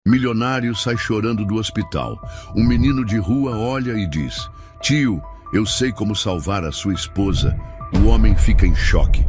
Milionário sai chorando do hospital. Um menino de rua olha e diz: "Tio, eu sei como salvar a sua esposa." O homem fica em choque.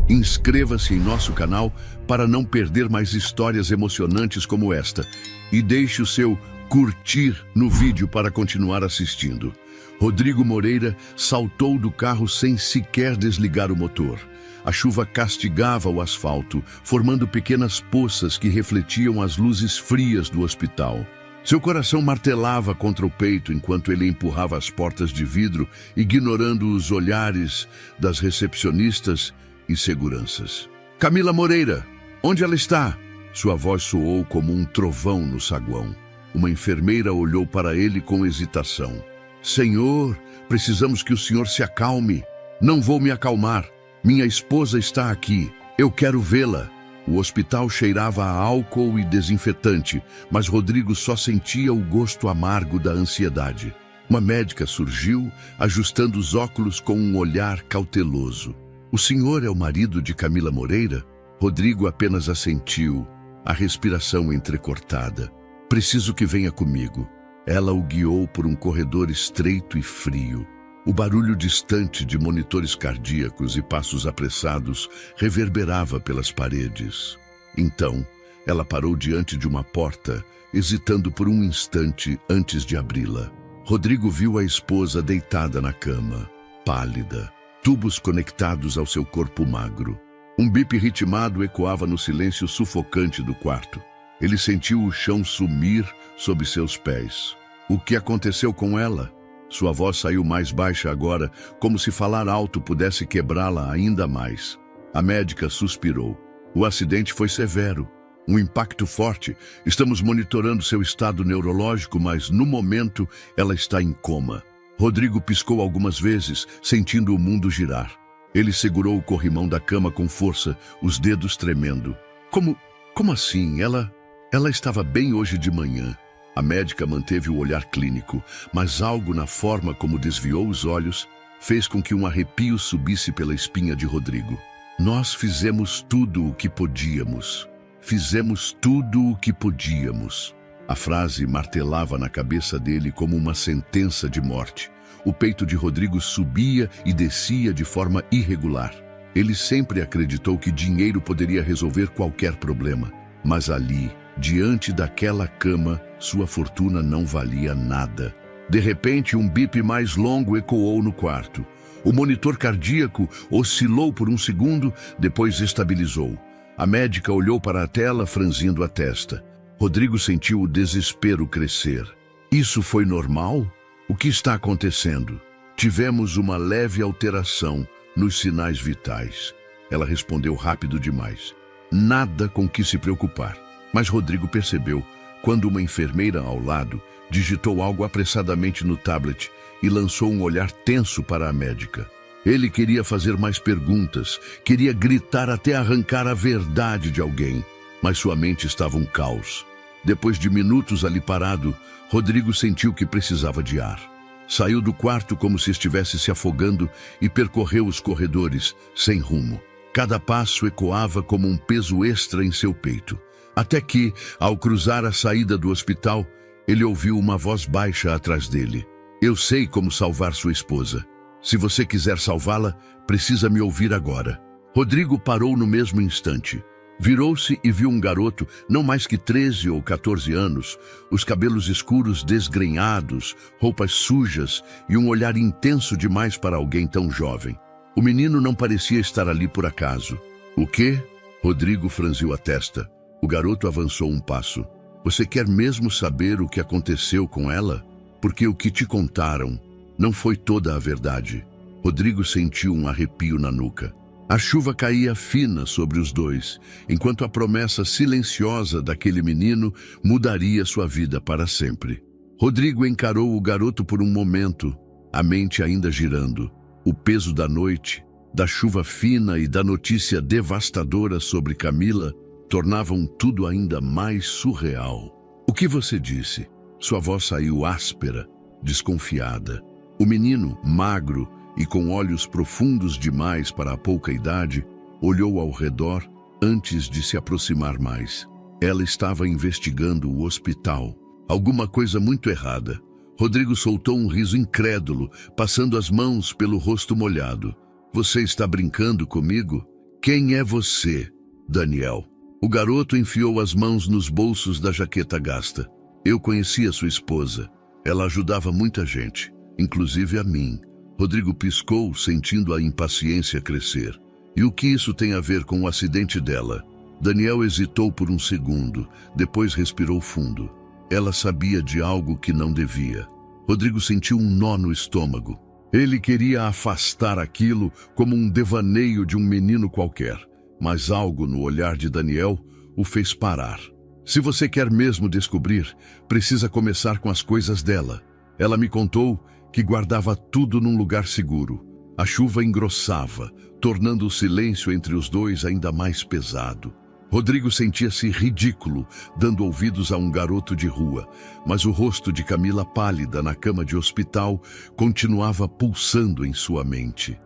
Inscreva-se em nosso canal para não perder mais histórias emocionantes como esta. E deixe o seu curtir no vídeo para continuar assistindo. Rodrigo Moreira saltou do carro sem sequer desligar o motor. A chuva castigava o asfalto, formando pequenas poças que refletiam as luzes frias do hospital. Seu coração martelava contra o peito enquanto ele empurrava as portas de vidro, ignorando os olhares das recepcionistas e seguranças. "Camila Moreira, onde ela está?" Sua voz soou como um trovão no saguão. Uma enfermeira olhou para ele com hesitação. "Senhor, precisamos que o senhor se acalme." "Não vou me acalmar. Minha esposa está aqui. Eu quero vê-la." O hospital cheirava a álcool e desinfetante, mas Rodrigo só sentia o gosto amargo da ansiedade. Uma médica surgiu, ajustando os óculos com um olhar cauteloso. "O senhor é o marido de Camila Moreira?" Rodrigo apenas assentiu, a respiração entrecortada. "Preciso que venha comigo." Ela o guiou por um corredor estreito e frio. O barulho distante de monitores cardíacos e passos apressados reverberava pelas paredes. Então, ela parou diante de uma porta, hesitando por um instante antes de abri-la. Rodrigo viu a esposa deitada na cama, pálida, tubos conectados ao seu corpo magro. Um bip ritmado ecoava no silêncio sufocante do quarto. Ele sentiu o chão sumir sob seus pés. O que aconteceu com ela? Sua voz saiu mais baixa agora, como se falar alto pudesse quebrá-la ainda mais. A médica suspirou. "O acidente foi severo. Um impacto forte. Estamos monitorando seu estado neurológico, mas no momento ela está em coma." Rodrigo piscou algumas vezes, sentindo o mundo girar. Ele segurou o corrimão da cama com força, os dedos tremendo. Como assim? Ela estava bem hoje de manhã." A médica manteve o olhar clínico, mas algo na forma como desviou os olhos fez com que um arrepio subisse pela espinha de Rodrigo. "Nós fizemos tudo o que podíamos. Fizemos tudo o que podíamos." A frase martelava na cabeça dele como uma sentença de morte. O peito de Rodrigo subia e descia de forma irregular. Ele sempre acreditou que dinheiro poderia resolver qualquer problema, mas ali, diante daquela cama, sua fortuna não valia nada. De repente, um bip mais longo ecoou no quarto. O monitor cardíaco oscilou por um segundo, depois estabilizou. A médica olhou para a tela, franzindo a testa. Rodrigo sentiu o desespero crescer. "Isso foi normal? O que está acontecendo?" "Tivemos uma leve alteração nos sinais vitais." Ela respondeu rápido demais. Nada com que se preocupar. Mas Rodrigo percebeu quando uma enfermeira ao lado digitou algo apressadamente no tablet e lançou um olhar tenso para a médica. Ele queria fazer mais perguntas, queria gritar até arrancar a verdade de alguém, mas sua mente estava um caos. Depois de minutos ali parado, Rodrigo sentiu que precisava de ar. Saiu do quarto como se estivesse se afogando e percorreu os corredores, sem rumo. Cada passo ecoava como um peso extra em seu peito. Até que, ao cruzar a saída do hospital, ele ouviu uma voz baixa atrás dele. "Eu sei como salvar sua esposa. Se você quiser salvá-la, precisa me ouvir agora." Rodrigo parou no mesmo instante. Virou-se e viu um garoto, não mais que 13 ou 14 anos, os cabelos escuros desgrenhados, roupas sujas e um olhar intenso demais para alguém tão jovem. O menino não parecia estar ali por acaso. "O quê?" Rodrigo franziu a testa. O garoto avançou um passo. "Você quer mesmo saber o que aconteceu com ela? Porque o que te contaram não foi toda a verdade." Rodrigo sentiu um arrepio na nuca. A chuva caía fina sobre os dois, enquanto a promessa silenciosa daquele menino mudaria sua vida para sempre. Rodrigo encarou o garoto por um momento, a mente ainda girando. O peso da noite, da chuva fina e da notícia devastadora sobre Camila tornavam tudo ainda mais surreal. "O que você disse?" Sua voz saiu áspera, desconfiada. O menino, magro e com olhos profundos demais para a pouca idade, olhou ao redor antes de se aproximar mais. Ela estava investigando o hospital. Alguma coisa muito errada. Rodrigo soltou um riso incrédulo, passando as mãos pelo rosto molhado. Você está brincando comigo? Quem é você, Daniel? O garoto enfiou as mãos nos bolsos da jaqueta gasta. Eu conhecia sua esposa. Ela ajudava muita gente, inclusive a mim. Rodrigo piscou, sentindo a impaciência crescer. E o que isso tem a ver com o acidente dela? Daniel hesitou por um segundo, depois respirou fundo. Ela sabia de algo que não devia. Rodrigo sentiu um nó no estômago. Ele queria afastar aquilo como um devaneio de um menino qualquer, mas algo no olhar de Daniel o fez parar. Se você quer mesmo descobrir, precisa começar com as coisas dela. Ela me contou que guardava tudo num lugar seguro. A chuva engrossava, tornando o silêncio entre os dois ainda mais pesado. Rodrigo sentia-se ridículo, dando ouvidos a um garoto de rua, mas o rosto de Camila pálida na cama de hospital continuava pulsando em sua mente.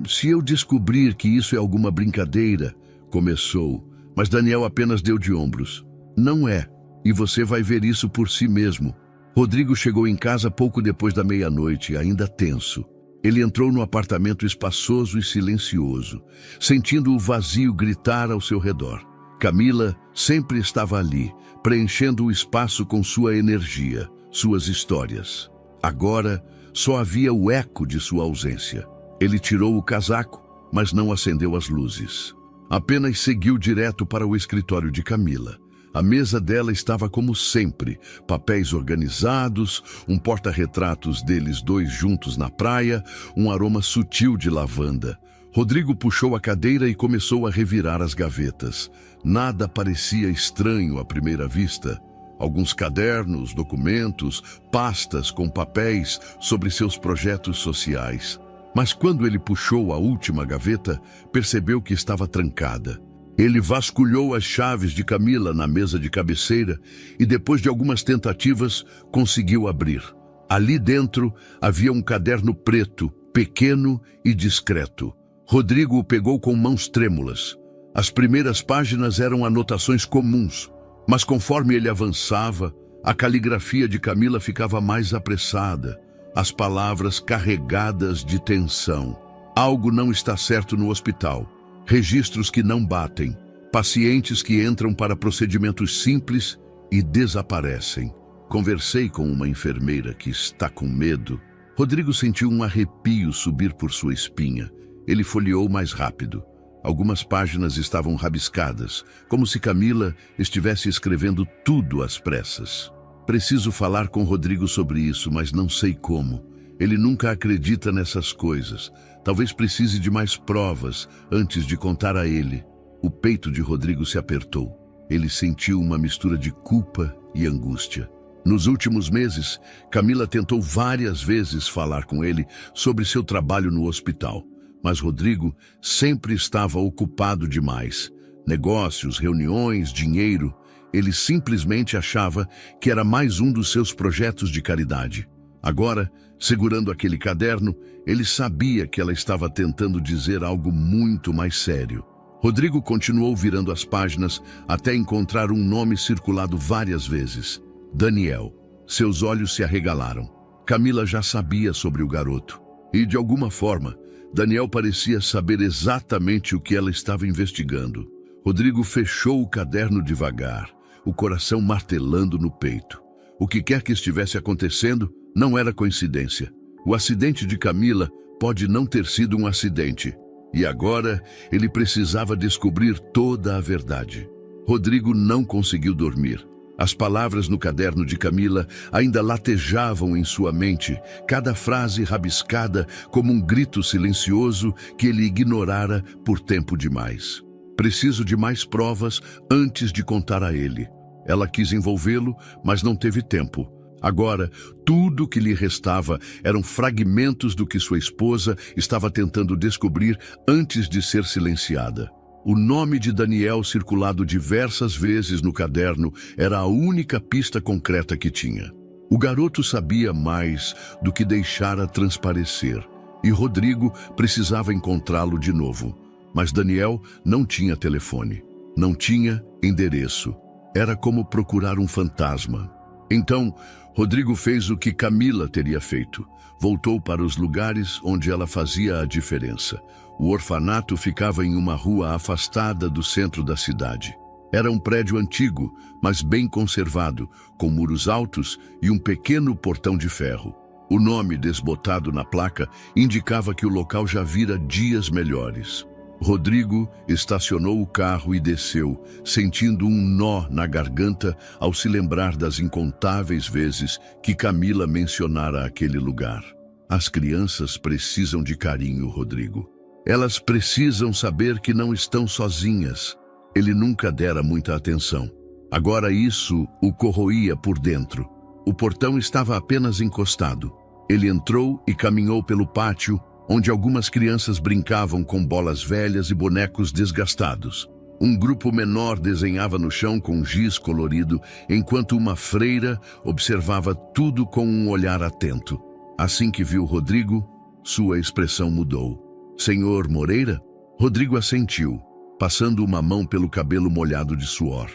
Se eu descobrir que isso é alguma brincadeira, começou, mas Daniel apenas deu de ombros. Não é, e você vai ver isso por si mesmo. Rodrigo chegou em casa pouco depois da meia-noite, ainda tenso. Ele entrou no apartamento espaçoso e silencioso, sentindo o vazio gritar ao seu redor. Camila sempre estava ali, preenchendo o espaço com sua energia, suas histórias. Agora, só havia o eco de sua ausência. Ele tirou o casaco, mas não acendeu as luzes. Apenas seguiu direto para o escritório de Camila. A mesa dela estava como sempre, papéis organizados, um porta-retratos deles dois juntos na praia, um aroma sutil de lavanda. Rodrigo puxou a cadeira e começou a revirar as gavetas. Nada parecia estranho à primeira vista. Alguns cadernos, documentos, pastas com papéis sobre seus projetos sociais. Mas quando ele puxou a última gaveta, percebeu que estava trancada. Ele vasculhou as chaves de Camila na mesa de cabeceira e, depois de algumas tentativas, conseguiu abrir. Ali dentro havia um caderno preto, pequeno e discreto. Rodrigo o pegou com mãos trêmulas. As primeiras páginas eram anotações comuns, mas conforme ele avançava, a caligrafia de Camila ficava mais apressada, as palavras carregadas de tensão. Algo não está certo no hospital. Registros que não batem, pacientes que entram para procedimentos simples e desaparecem. Conversei com uma enfermeira que está com medo. Rodrigo sentiu um arrepio subir por sua espinha. Ele folheou mais rápido. Algumas páginas estavam rabiscadas, como se Camila estivesse escrevendo tudo às pressas. Preciso falar com Rodrigo sobre isso, mas não sei como. Ele nunca acredita nessas coisas. Talvez precise de mais provas antes de contar a ele. O peito de Rodrigo se apertou. Ele sentiu uma mistura de culpa e angústia. Nos últimos meses, Camila tentou várias vezes falar com ele sobre seu trabalho no hospital. Mas Rodrigo sempre estava ocupado demais. Negócios, reuniões, dinheiro. Ele simplesmente achava que era mais um dos seus projetos de caridade. Agora, segurando aquele caderno, ele sabia que ela estava tentando dizer algo muito mais sério. Rodrigo continuou virando as páginas até encontrar um nome circulado várias vezes. Daniel. Seus olhos se arregalaram. Camila já sabia sobre o garoto. E, de alguma forma, Daniel parecia saber exatamente o que ela estava investigando. Rodrigo fechou o caderno devagar, o coração martelando no peito. O que quer que estivesse acontecendo, não era coincidência. O acidente de Camila pode não ter sido um acidente. E agora ele precisava descobrir toda a verdade. Rodrigo não conseguiu dormir. As palavras no caderno de Camila ainda latejavam em sua mente, cada frase rabiscada como um grito silencioso que ele ignorara por tempo demais. Preciso de mais provas antes de contar a ele. Ela quis envolvê-lo, mas não teve tempo. Agora, tudo o que lhe restava eram fragmentos do que sua esposa estava tentando descobrir antes de ser silenciada. O nome de Daniel, circulado diversas vezes no caderno, era a única pista concreta que tinha. O garoto sabia mais do que deixara transparecer, e Rodrigo precisava encontrá-lo de novo. Mas Daniel não tinha telefone. Não tinha endereço. Era como procurar um fantasma. Então, Rodrigo fez o que Camila teria feito. Voltou para os lugares onde ela fazia a diferença. O orfanato ficava em uma rua afastada do centro da cidade. Era um prédio antigo, mas bem conservado, com muros altos e um pequeno portão de ferro. O nome desbotado na placa indicava que o local já vira dias melhores. Rodrigo estacionou o carro e desceu, sentindo um nó na garganta ao se lembrar das incontáveis vezes que Camila mencionara aquele lugar. As crianças precisam de carinho, Rodrigo. Elas precisam saber que não estão sozinhas. Ele nunca dera muita atenção. Agora isso o corroía por dentro. O portão estava apenas encostado. Ele entrou e caminhou pelo pátio, onde algumas crianças brincavam com bolas velhas e bonecos desgastados. Um grupo menor desenhava no chão com giz colorido, enquanto uma freira observava tudo com um olhar atento. Assim que viu Rodrigo, sua expressão mudou. Senhor Moreira? Rodrigo assentiu, passando uma mão pelo cabelo molhado de suor.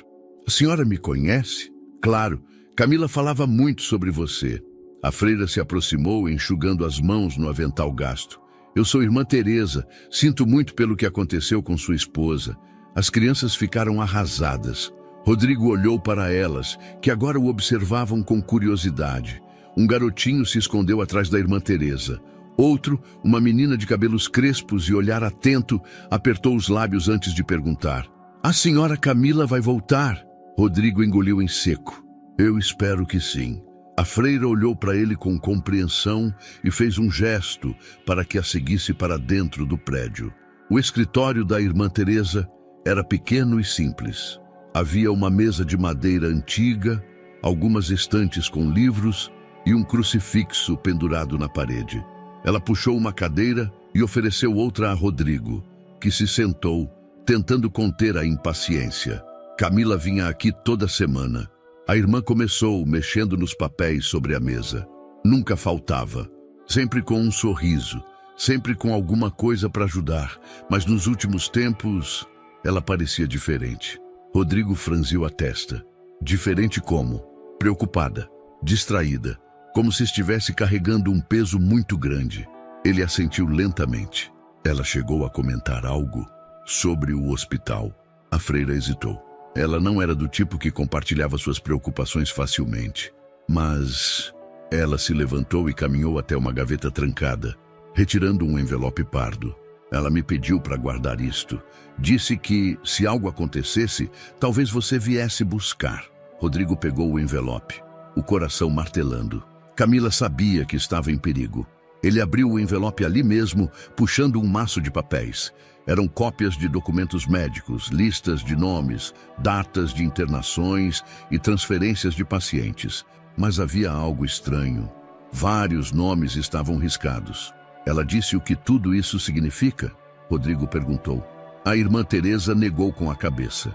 A senhora me conhece? Claro, Camila falava muito sobre você. A freira se aproximou, enxugando as mãos no avental gasto. Eu sou irmã Teresa, sinto muito pelo que aconteceu com sua esposa. As crianças ficaram arrasadas. Rodrigo olhou para elas, que agora o observavam com curiosidade. Um garotinho se escondeu atrás da irmã Teresa. Outro, uma menina de cabelos crespos e olhar atento, apertou os lábios antes de perguntar. A senhora Camila vai voltar? Rodrigo engoliu em seco. Eu espero que sim. A freira olhou para ele com compreensão e fez um gesto para que a seguisse para dentro do prédio. O escritório da irmã Teresa era pequeno e simples. Havia uma mesa de madeira antiga, algumas estantes com livros e um crucifixo pendurado na parede. Ela puxou uma cadeira e ofereceu outra a Rodrigo, que se sentou, tentando conter a impaciência. Camila vinha aqui toda semana. A irmã começou mexendo nos papéis sobre a mesa. Nunca faltava, sempre com um sorriso, sempre com alguma coisa para ajudar, mas nos últimos tempos ela parecia diferente. Rodrigo franziu a testa. Diferente como? Preocupada, distraída, como se estivesse carregando um peso muito grande. Ele assentiu lentamente. Ela chegou a comentar algo sobre o hospital. A freira hesitou. Ela não era do tipo que compartilhava suas preocupações facilmente. Mas ela se levantou e caminhou até uma gaveta trancada, retirando um envelope pardo. Ela me pediu para guardar isto. Disse que, se algo acontecesse, talvez você viesse buscar. Rodrigo pegou o envelope, o coração martelando. Camila sabia que estava em perigo. Ele abriu o envelope ali mesmo, puxando um maço de papéis. Eram cópias de documentos médicos, listas de nomes, datas de internações e transferências de pacientes. Mas havia algo estranho. Vários nomes estavam riscados. Ela disse o que tudo isso significa? Rodrigo perguntou. A irmã Teresa negou com a cabeça.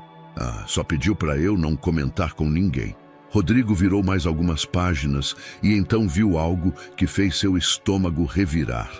Só pediu para eu não comentar com ninguém. Rodrigo virou mais algumas páginas e então viu algo que fez seu estômago revirar.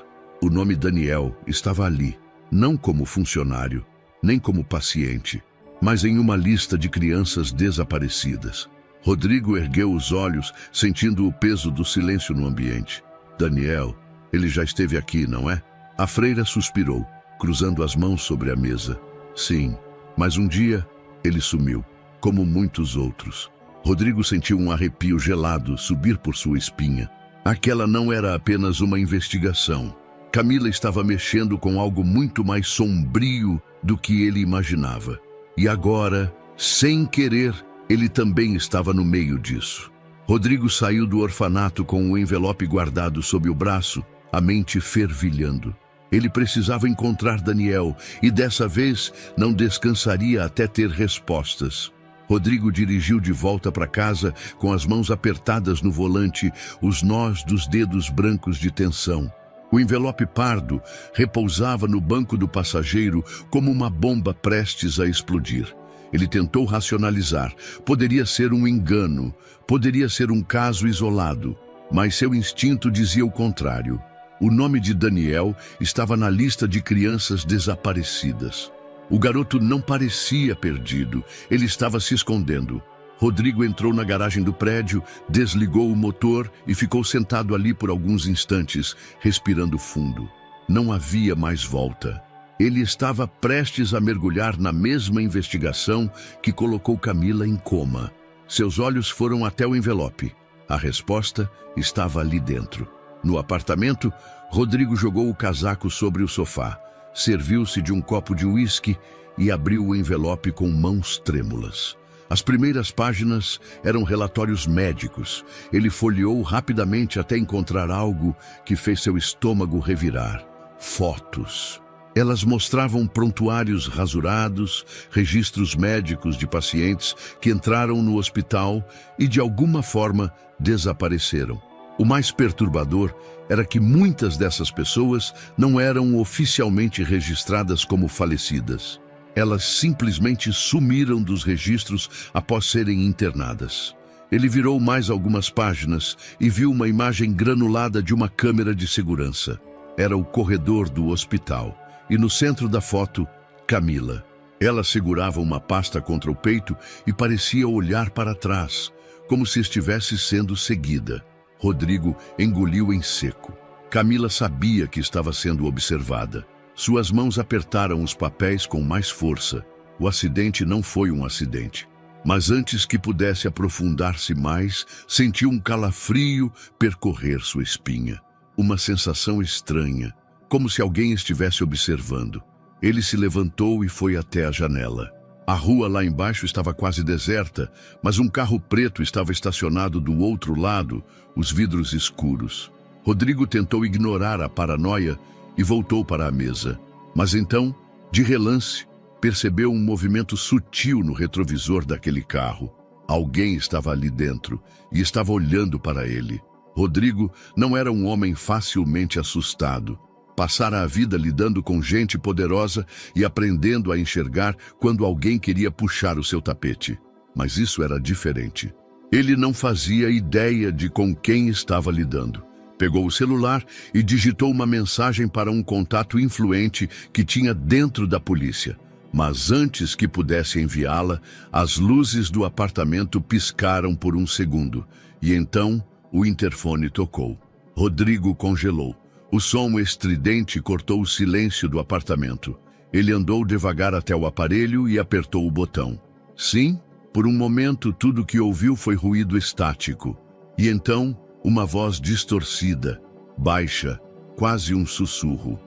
O nome Daniel estava ali, não como funcionário, nem como paciente, mas em uma lista de crianças desaparecidas. Rodrigo ergueu os olhos, sentindo o peso do silêncio no ambiente. Daniel, ele já esteve aqui, não é? A freira suspirou, cruzando as mãos sobre a mesa. Sim, mas um dia ele sumiu, como muitos outros. Rodrigo sentiu um arrepio gelado subir por sua espinha. Aquela não era apenas uma investigação. Camila estava mexendo com algo muito mais sombrio do que ele imaginava. E agora, sem querer, ele também estava no meio disso. Rodrigo saiu do orfanato com o envelope guardado sob o braço, a mente fervilhando. Ele precisava encontrar Daniel e dessa vez não descansaria até ter respostas. Rodrigo dirigiu de volta para casa com as mãos apertadas no volante, os nós dos dedos brancos de tensão. O envelope pardo repousava no banco do passageiro como uma bomba prestes a explodir. Ele tentou racionalizar. Poderia ser um engano, poderia ser um caso isolado, mas seu instinto dizia o contrário. O nome de Daniel estava na lista de crianças desaparecidas. O garoto não parecia perdido, ele estava se escondendo. Rodrigo entrou na garagem do prédio, desligou o motor e ficou sentado ali por alguns instantes, respirando fundo. Não havia mais volta. Ele estava prestes a mergulhar na mesma investigação que colocou Camila em coma. Seus olhos foram até o envelope. A resposta estava ali dentro. No apartamento, Rodrigo jogou o casaco sobre o sofá, serviu-se de um copo de uísque e abriu o envelope com mãos trêmulas. As primeiras páginas eram relatórios médicos. Ele folheou rapidamente até encontrar algo que fez seu estômago revirar. Fotos. Elas mostravam prontuários rasurados, registros médicos de pacientes que entraram no hospital e, de alguma forma, desapareceram. O mais perturbador era que muitas dessas pessoas não eram oficialmente registradas como falecidas. Elas simplesmente sumiram dos registros após serem internadas. Ele virou mais algumas páginas e viu uma imagem granulada de uma câmera de segurança. Era o corredor do hospital. E no centro da foto, Camila. Ela segurava uma pasta contra o peito e parecia olhar para trás, como se estivesse sendo seguida. Rodrigo engoliu em seco. Camila sabia que estava sendo observada. Suas mãos apertaram os papéis com mais força. O acidente não foi um acidente. Mas antes que pudesse aprofundar-se mais, sentiu um calafrio percorrer sua espinha. Uma sensação estranha, como se alguém estivesse observando. Ele se levantou e foi até a janela. A rua lá embaixo estava quase deserta, mas um carro preto estava estacionado do outro lado, os vidros escuros. Rodrigo tentou ignorar a paranoia e voltou para a mesa. Mas então, de relance, percebeu um movimento sutil no retrovisor daquele carro. Alguém estava ali dentro e estava olhando para ele. Rodrigo não era um homem facilmente assustado. Passara a vida lidando com gente poderosa e aprendendo a enxergar quando alguém queria puxar o seu tapete. Mas isso era diferente. Ele não fazia ideia de com quem estava lidando. Pegou o celular e digitou uma mensagem para um contato influente que tinha dentro da polícia. Mas antes que pudesse enviá-la, as luzes do apartamento piscaram por um segundo. E então, o interfone tocou. Rodrigo congelou. O som estridente cortou o silêncio do apartamento. Ele andou devagar até o aparelho e apertou o botão. Sim, por um momento tudo o que ouviu foi ruído estático. E então, uma voz distorcida, baixa, quase um sussurro.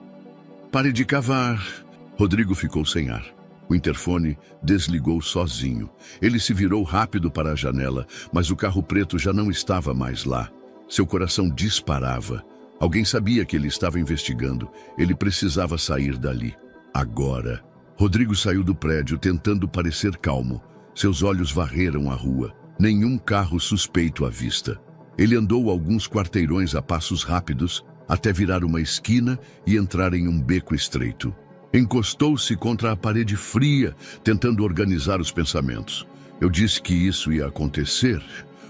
Pare de cavar. Rodrigo ficou sem ar. O interfone desligou sozinho. Ele se virou rápido para a janela, mas o carro preto já não estava mais lá. Seu coração disparava. Alguém sabia que ele estava investigando. Ele precisava sair dali. Agora. Rodrigo saiu do prédio tentando parecer calmo. Seus olhos varreram a rua. Nenhum carro suspeito à vista. Ele andou alguns quarteirões a passos rápidos até virar uma esquina e entrar em um beco estreito. Encostou-se contra a parede fria, tentando organizar os pensamentos. Eu disse que isso ia acontecer.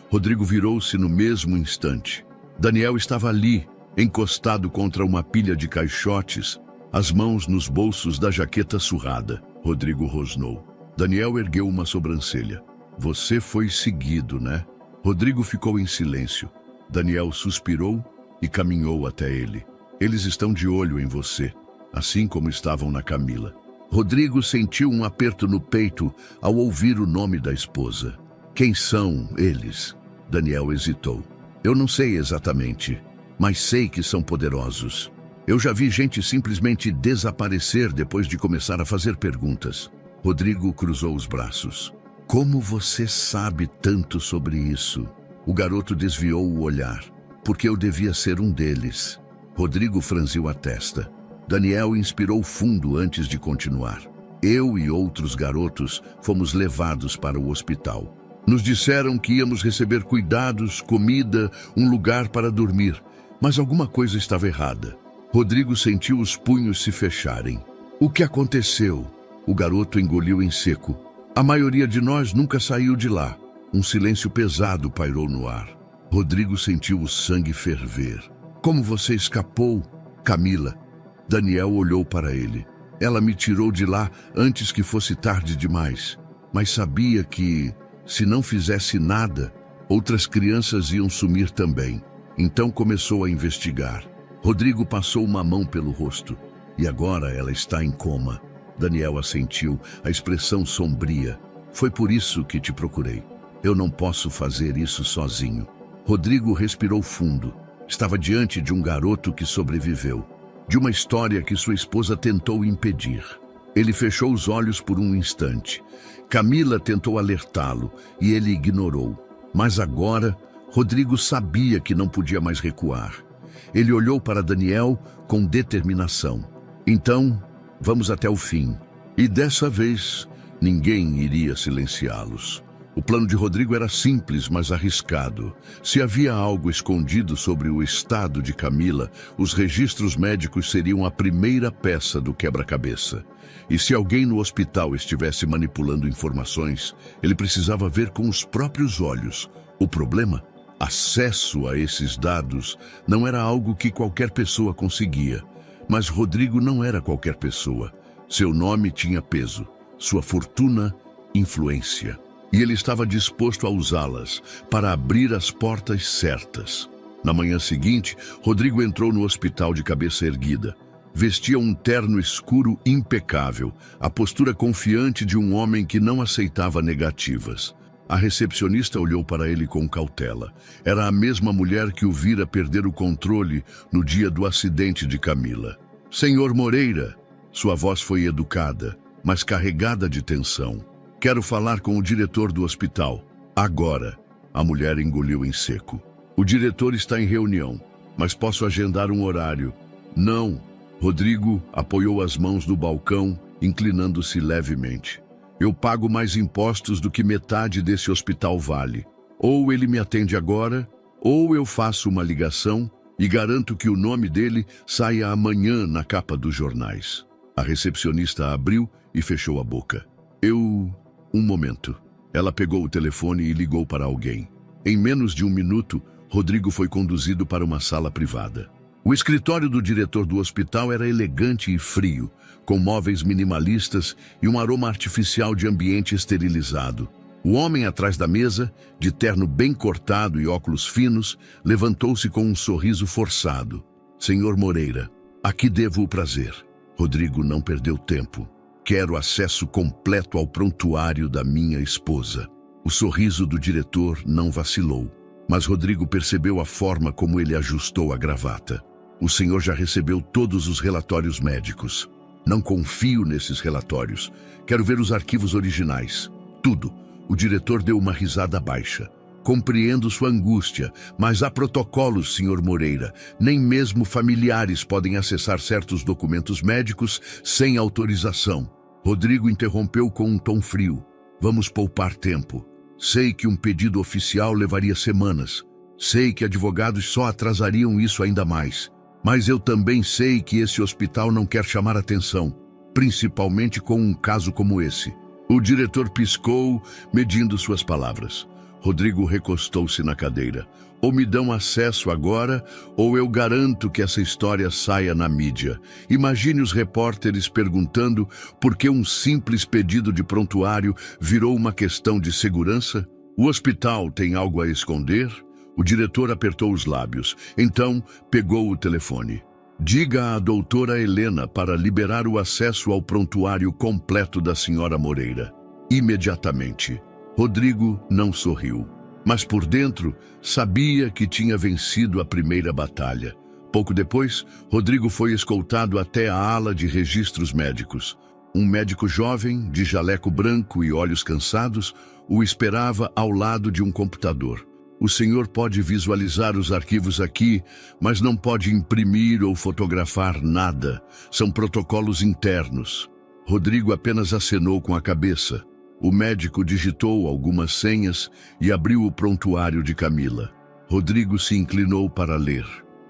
Rodrigo virou-se no mesmo instante. Daniel estava ali, encostado contra uma pilha de caixotes, as mãos nos bolsos da jaqueta surrada. Rodrigo rosnou. Daniel ergueu uma sobrancelha. Você foi seguido, né? Rodrigo ficou em silêncio. Daniel suspirou e caminhou até ele. Eles estão de olho em você, assim como estavam na Camila. Rodrigo sentiu um aperto no peito ao ouvir o nome da esposa. Quem são eles? Daniel hesitou. Eu não sei exatamente, mas sei que são poderosos. Eu já vi gente simplesmente desaparecer depois de começar a fazer perguntas. Rodrigo cruzou os braços. Como você sabe tanto sobre isso? O garoto desviou o olhar. Porque eu devia ser um deles. Rodrigo franziu a testa. Daniel inspirou fundo antes de continuar. Eu e outros garotos fomos levados para o hospital. Nos disseram que íamos receber cuidados, comida, um lugar para dormir. Mas alguma coisa estava errada. Rodrigo sentiu os punhos se fecharem. O que aconteceu? O garoto engoliu em seco. A maioria de nós nunca saiu de lá. Um silêncio pesado pairou no ar. Rodrigo sentiu o sangue ferver. Como você escapou? Camila. Daniel olhou para ele. Ela me tirou de lá antes que fosse tarde demais, mas sabia que, se não fizesse nada, outras crianças iam sumir também. Então começou a investigar. Rodrigo passou uma mão pelo rosto. E agora ela está em coma. Daniel assentiu, a expressão sombria. Foi por isso que te procurei. Eu não posso fazer isso sozinho. Rodrigo respirou fundo. Estava diante de um garoto que sobreviveu, de uma história que sua esposa tentou impedir. Ele fechou os olhos por um instante. Camila tentou alertá-lo e ele ignorou. Mas agora, Rodrigo sabia que não podia mais recuar. Ele olhou para Daniel com determinação. Então, vamos até o fim. E dessa vez, ninguém iria silenciá-los. O plano de Rodrigo era simples, mas arriscado. Se havia algo escondido sobre o estado de Camila, os registros médicos seriam a primeira peça do quebra-cabeça. E se alguém no hospital estivesse manipulando informações, ele precisava ver com os próprios olhos. O problema? Acesso a esses dados não era algo que qualquer pessoa conseguia. Mas Rodrigo não era qualquer pessoa. Seu nome tinha peso, sua fortuna, influência. E ele estava disposto a usá-las para abrir as portas certas. Na manhã seguinte, Rodrigo entrou no hospital de cabeça erguida. Vestia um terno escuro impecável, a postura confiante de um homem que não aceitava negativas. A recepcionista olhou para ele com cautela. Era a mesma mulher que o vira perder o controle no dia do acidente de Camila. Senhor Moreira, sua voz foi educada, mas carregada de tensão. Quero falar com o diretor do hospital. Agora. A mulher engoliu em seco. O diretor está em reunião, mas posso agendar um horário. Não. Rodrigo apoiou as mãos no balcão, inclinando-se levemente. Eu pago mais impostos do que metade desse hospital vale. Ou ele me atende agora, ou eu faço uma ligação e garanto que o nome dele saia amanhã na capa dos jornais. A recepcionista abriu e fechou a boca. Um momento. Ela pegou o telefone e ligou para alguém. Em menos de um minuto, Rodrigo foi conduzido para uma sala privada. O escritório do diretor do hospital era elegante e frio, com móveis minimalistas e um aroma artificial de ambiente esterilizado. O homem atrás da mesa, de terno bem cortado e óculos finos, levantou-se com um sorriso forçado. Senhor Moreira, aqui devo o prazer. Rodrigo não perdeu tempo. Quero acesso completo ao prontuário da minha esposa. O sorriso do diretor não vacilou, mas Rodrigo percebeu a forma como ele ajustou a gravata. O senhor já recebeu todos os relatórios médicos. Não confio nesses relatórios. Quero ver os arquivos originais. Tudo. O diretor deu uma risada baixa. Compreendo sua angústia, mas há protocolos, Sr. Moreira. Nem mesmo familiares podem acessar certos documentos médicos sem autorização. Rodrigo interrompeu com um tom frio. Vamos poupar tempo. Sei que um pedido oficial levaria semanas. Sei que advogados só atrasariam isso ainda mais. Mas eu também sei que esse hospital não quer chamar atenção, principalmente com um caso como esse. O diretor piscou, medindo suas palavras. Rodrigo recostou-se na cadeira. Ou me dão acesso agora, ou eu garanto que essa história saia na mídia. Imagine os repórteres perguntando por que um simples pedido de prontuário virou uma questão de segurança. O hospital tem algo a esconder? O diretor apertou os lábios. Então, pegou o telefone. Diga à doutora Helena para liberar o acesso ao prontuário completo da senhora Moreira. Imediatamente. Rodrigo não sorriu, mas por dentro sabia que tinha vencido a primeira batalha. Pouco depois, Rodrigo foi escoltado até a ala de registros médicos. Um médico jovem, de jaleco branco e olhos cansados, o esperava ao lado de um computador. O senhor pode visualizar os arquivos aqui, mas não pode imprimir ou fotografar nada. São protocolos internos. Rodrigo apenas acenou com a cabeça. O médico digitou algumas senhas e abriu o prontuário de Camila. Rodrigo se inclinou para ler.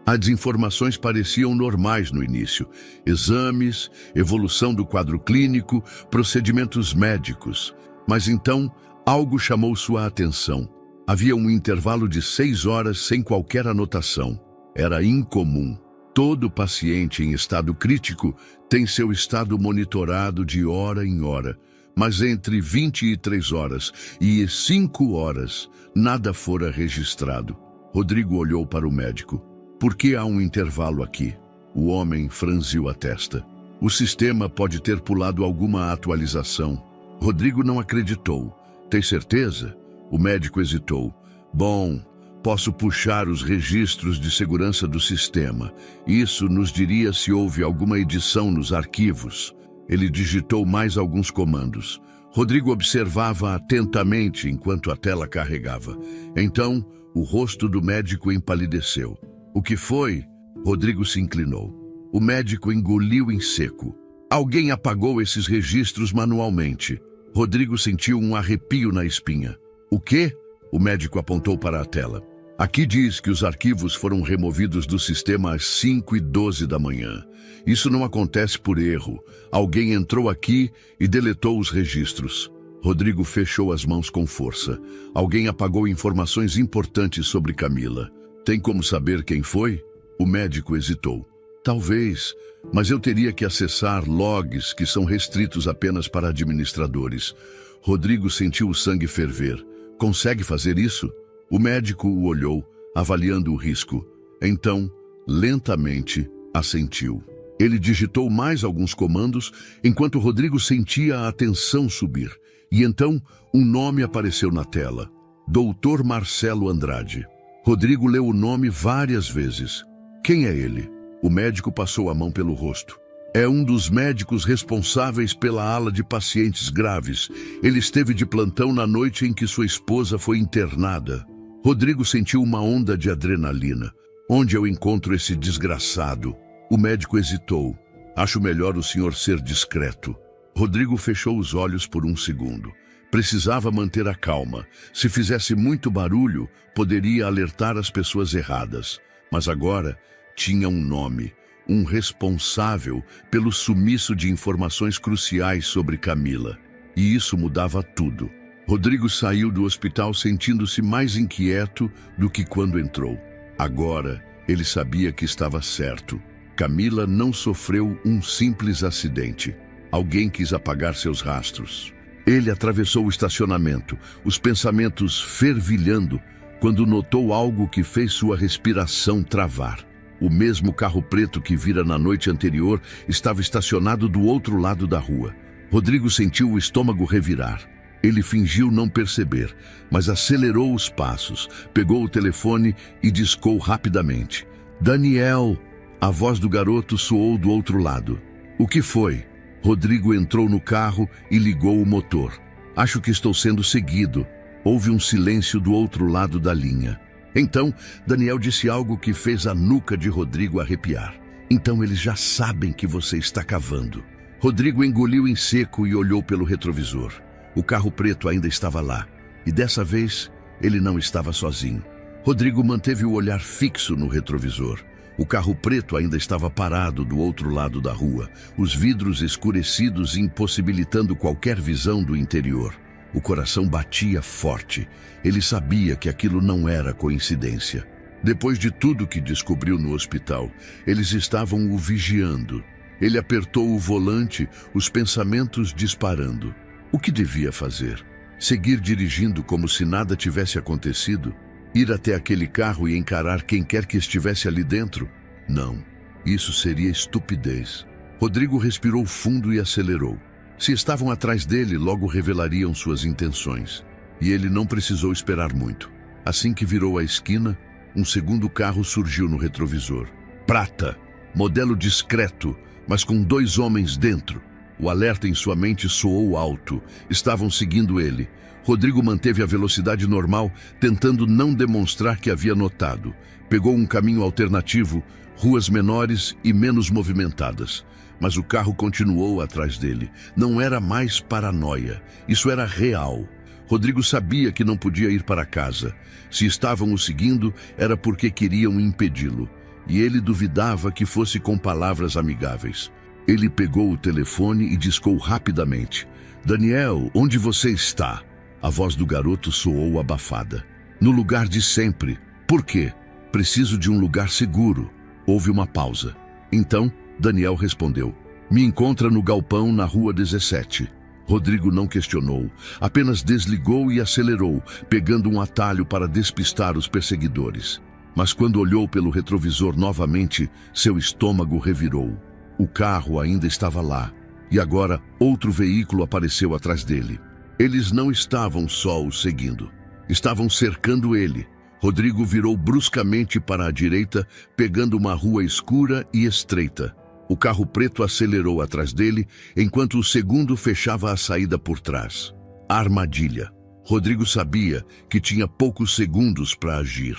As informações pareciam normais no início. Exames, evolução do quadro clínico, procedimentos médicos. Mas então, algo chamou sua atenção. Havia um intervalo de 6 horas sem qualquer anotação. Era incomum. Todo paciente em estado crítico tem seu estado monitorado de hora em hora, mas entre 23 horas e 5 horas nada fora registrado. Rodrigo olhou para o médico. Por que há um intervalo aqui? O homem franziu a testa. O sistema pode ter pulado alguma atualização. Rodrigo não acreditou. Tem certeza? O médico hesitou. Bom, posso puxar os registros de segurança do sistema. Isso nos diria se houve alguma edição nos arquivos. Ele digitou mais alguns comandos. Rodrigo observava atentamente enquanto a tela carregava. Então, o rosto do médico empalideceu. O que foi? Rodrigo se inclinou. O médico engoliu em seco. Alguém apagou esses registros manualmente. Rodrigo sentiu um arrepio na espinha. O quê? O médico apontou para a tela. Aqui diz que os arquivos foram removidos do sistema às 5h12 da manhã. Isso não acontece por erro. Alguém entrou aqui e deletou os registros. Rodrigo fechou as mãos com força. Alguém apagou informações importantes sobre Camila. Tem como saber quem foi? O médico hesitou. Talvez, mas eu teria que acessar logs que são restritos apenas para administradores. Rodrigo sentiu o sangue ferver. Consegue fazer isso? O médico o olhou, avaliando o risco. Então, lentamente, assentiu. Ele digitou mais alguns comandos, enquanto Rodrigo sentia a tensão subir. E então, um nome apareceu na tela. Dr. Marcelo Andrade. Rodrigo leu o nome várias vezes. Quem é ele? O médico passou a mão pelo rosto. É um dos médicos responsáveis pela ala de pacientes graves. Ele esteve de plantão na noite em que sua esposa foi internada. Rodrigo sentiu uma onda de adrenalina. Onde eu encontro esse desgraçado? O médico hesitou. Acho melhor o senhor ser discreto. Rodrigo fechou os olhos por um segundo. Precisava manter a calma. Se fizesse muito barulho, poderia alertar as pessoas erradas. Mas agora tinha um nome, um responsável pelo sumiço de informações cruciais sobre Camila. E isso mudava tudo. Rodrigo saiu do hospital sentindo-se mais inquieto do que quando entrou. Agora, ele sabia que estava certo. Camila não sofreu um simples acidente. Alguém quis apagar seus rastros. Ele atravessou o estacionamento, os pensamentos fervilhando, quando notou algo que fez sua respiração travar. O mesmo carro preto que vira na noite anterior estava estacionado do outro lado da rua. Rodrigo sentiu o estômago revirar. Ele fingiu não perceber, mas acelerou os passos, pegou o telefone e discou rapidamente. Daniel! A voz do garoto soou do outro lado. O que foi? Rodrigo entrou no carro e ligou o motor. Acho que estou sendo seguido. Houve um silêncio do outro lado da linha. Então, Daniel disse algo que fez a nuca de Rodrigo arrepiar. Então eles já sabem que você está cavando. Rodrigo engoliu em seco e olhou pelo retrovisor. O carro preto ainda estava lá. E dessa vez, ele não estava sozinho. Rodrigo manteve o olhar fixo no retrovisor. O carro preto ainda estava parado do outro lado da rua, os vidros escurecidos impossibilitando qualquer visão do interior. O coração batia forte. Ele sabia que aquilo não era coincidência. Depois de tudo que descobriu no hospital, eles estavam o vigiando. Ele apertou o volante, os pensamentos disparando. O que devia fazer? Seguir dirigindo como se nada tivesse acontecido? Ir até aquele carro e encarar quem quer que estivesse ali dentro? Não, isso seria estupidez. Rodrigo respirou fundo e acelerou. Se estavam atrás dele, logo revelariam suas intenções. E ele não precisou esperar muito. Assim que virou a esquina, um segundo carro surgiu no retrovisor. Prata, modelo discreto, mas com 2 homens dentro. O alerta em sua mente soou alto. Estavam seguindo ele. Rodrigo manteve a velocidade normal, tentando não demonstrar que havia notado. Pegou um caminho alternativo, ruas menores e menos movimentadas. Mas o carro continuou atrás dele. Não era mais paranoia. Isso era real. Rodrigo sabia que não podia ir para casa. Se estavam o seguindo, era porque queriam impedi-lo. E ele duvidava que fosse com palavras amigáveis. Ele pegou o telefone e discou rapidamente. Daniel, onde você está? A voz do garoto soou abafada. No lugar de sempre. Por quê? Preciso de um lugar seguro. Houve uma pausa. Então, Daniel respondeu: "Me encontra no galpão na rua 17. Rodrigo não questionou, apenas desligou e acelerou, pegando um atalho para despistar os perseguidores. Mas quando olhou pelo retrovisor novamente, seu estômago revirou. O carro ainda estava lá, e agora outro veículo apareceu atrás dele. Eles não estavam só o seguindo, estavam cercando ele. Rodrigo virou bruscamente para a direita, pegando uma rua escura e estreita. O carro preto acelerou atrás dele, enquanto o segundo fechava a saída por trás. Armadilha. Rodrigo sabia que tinha poucos segundos para agir.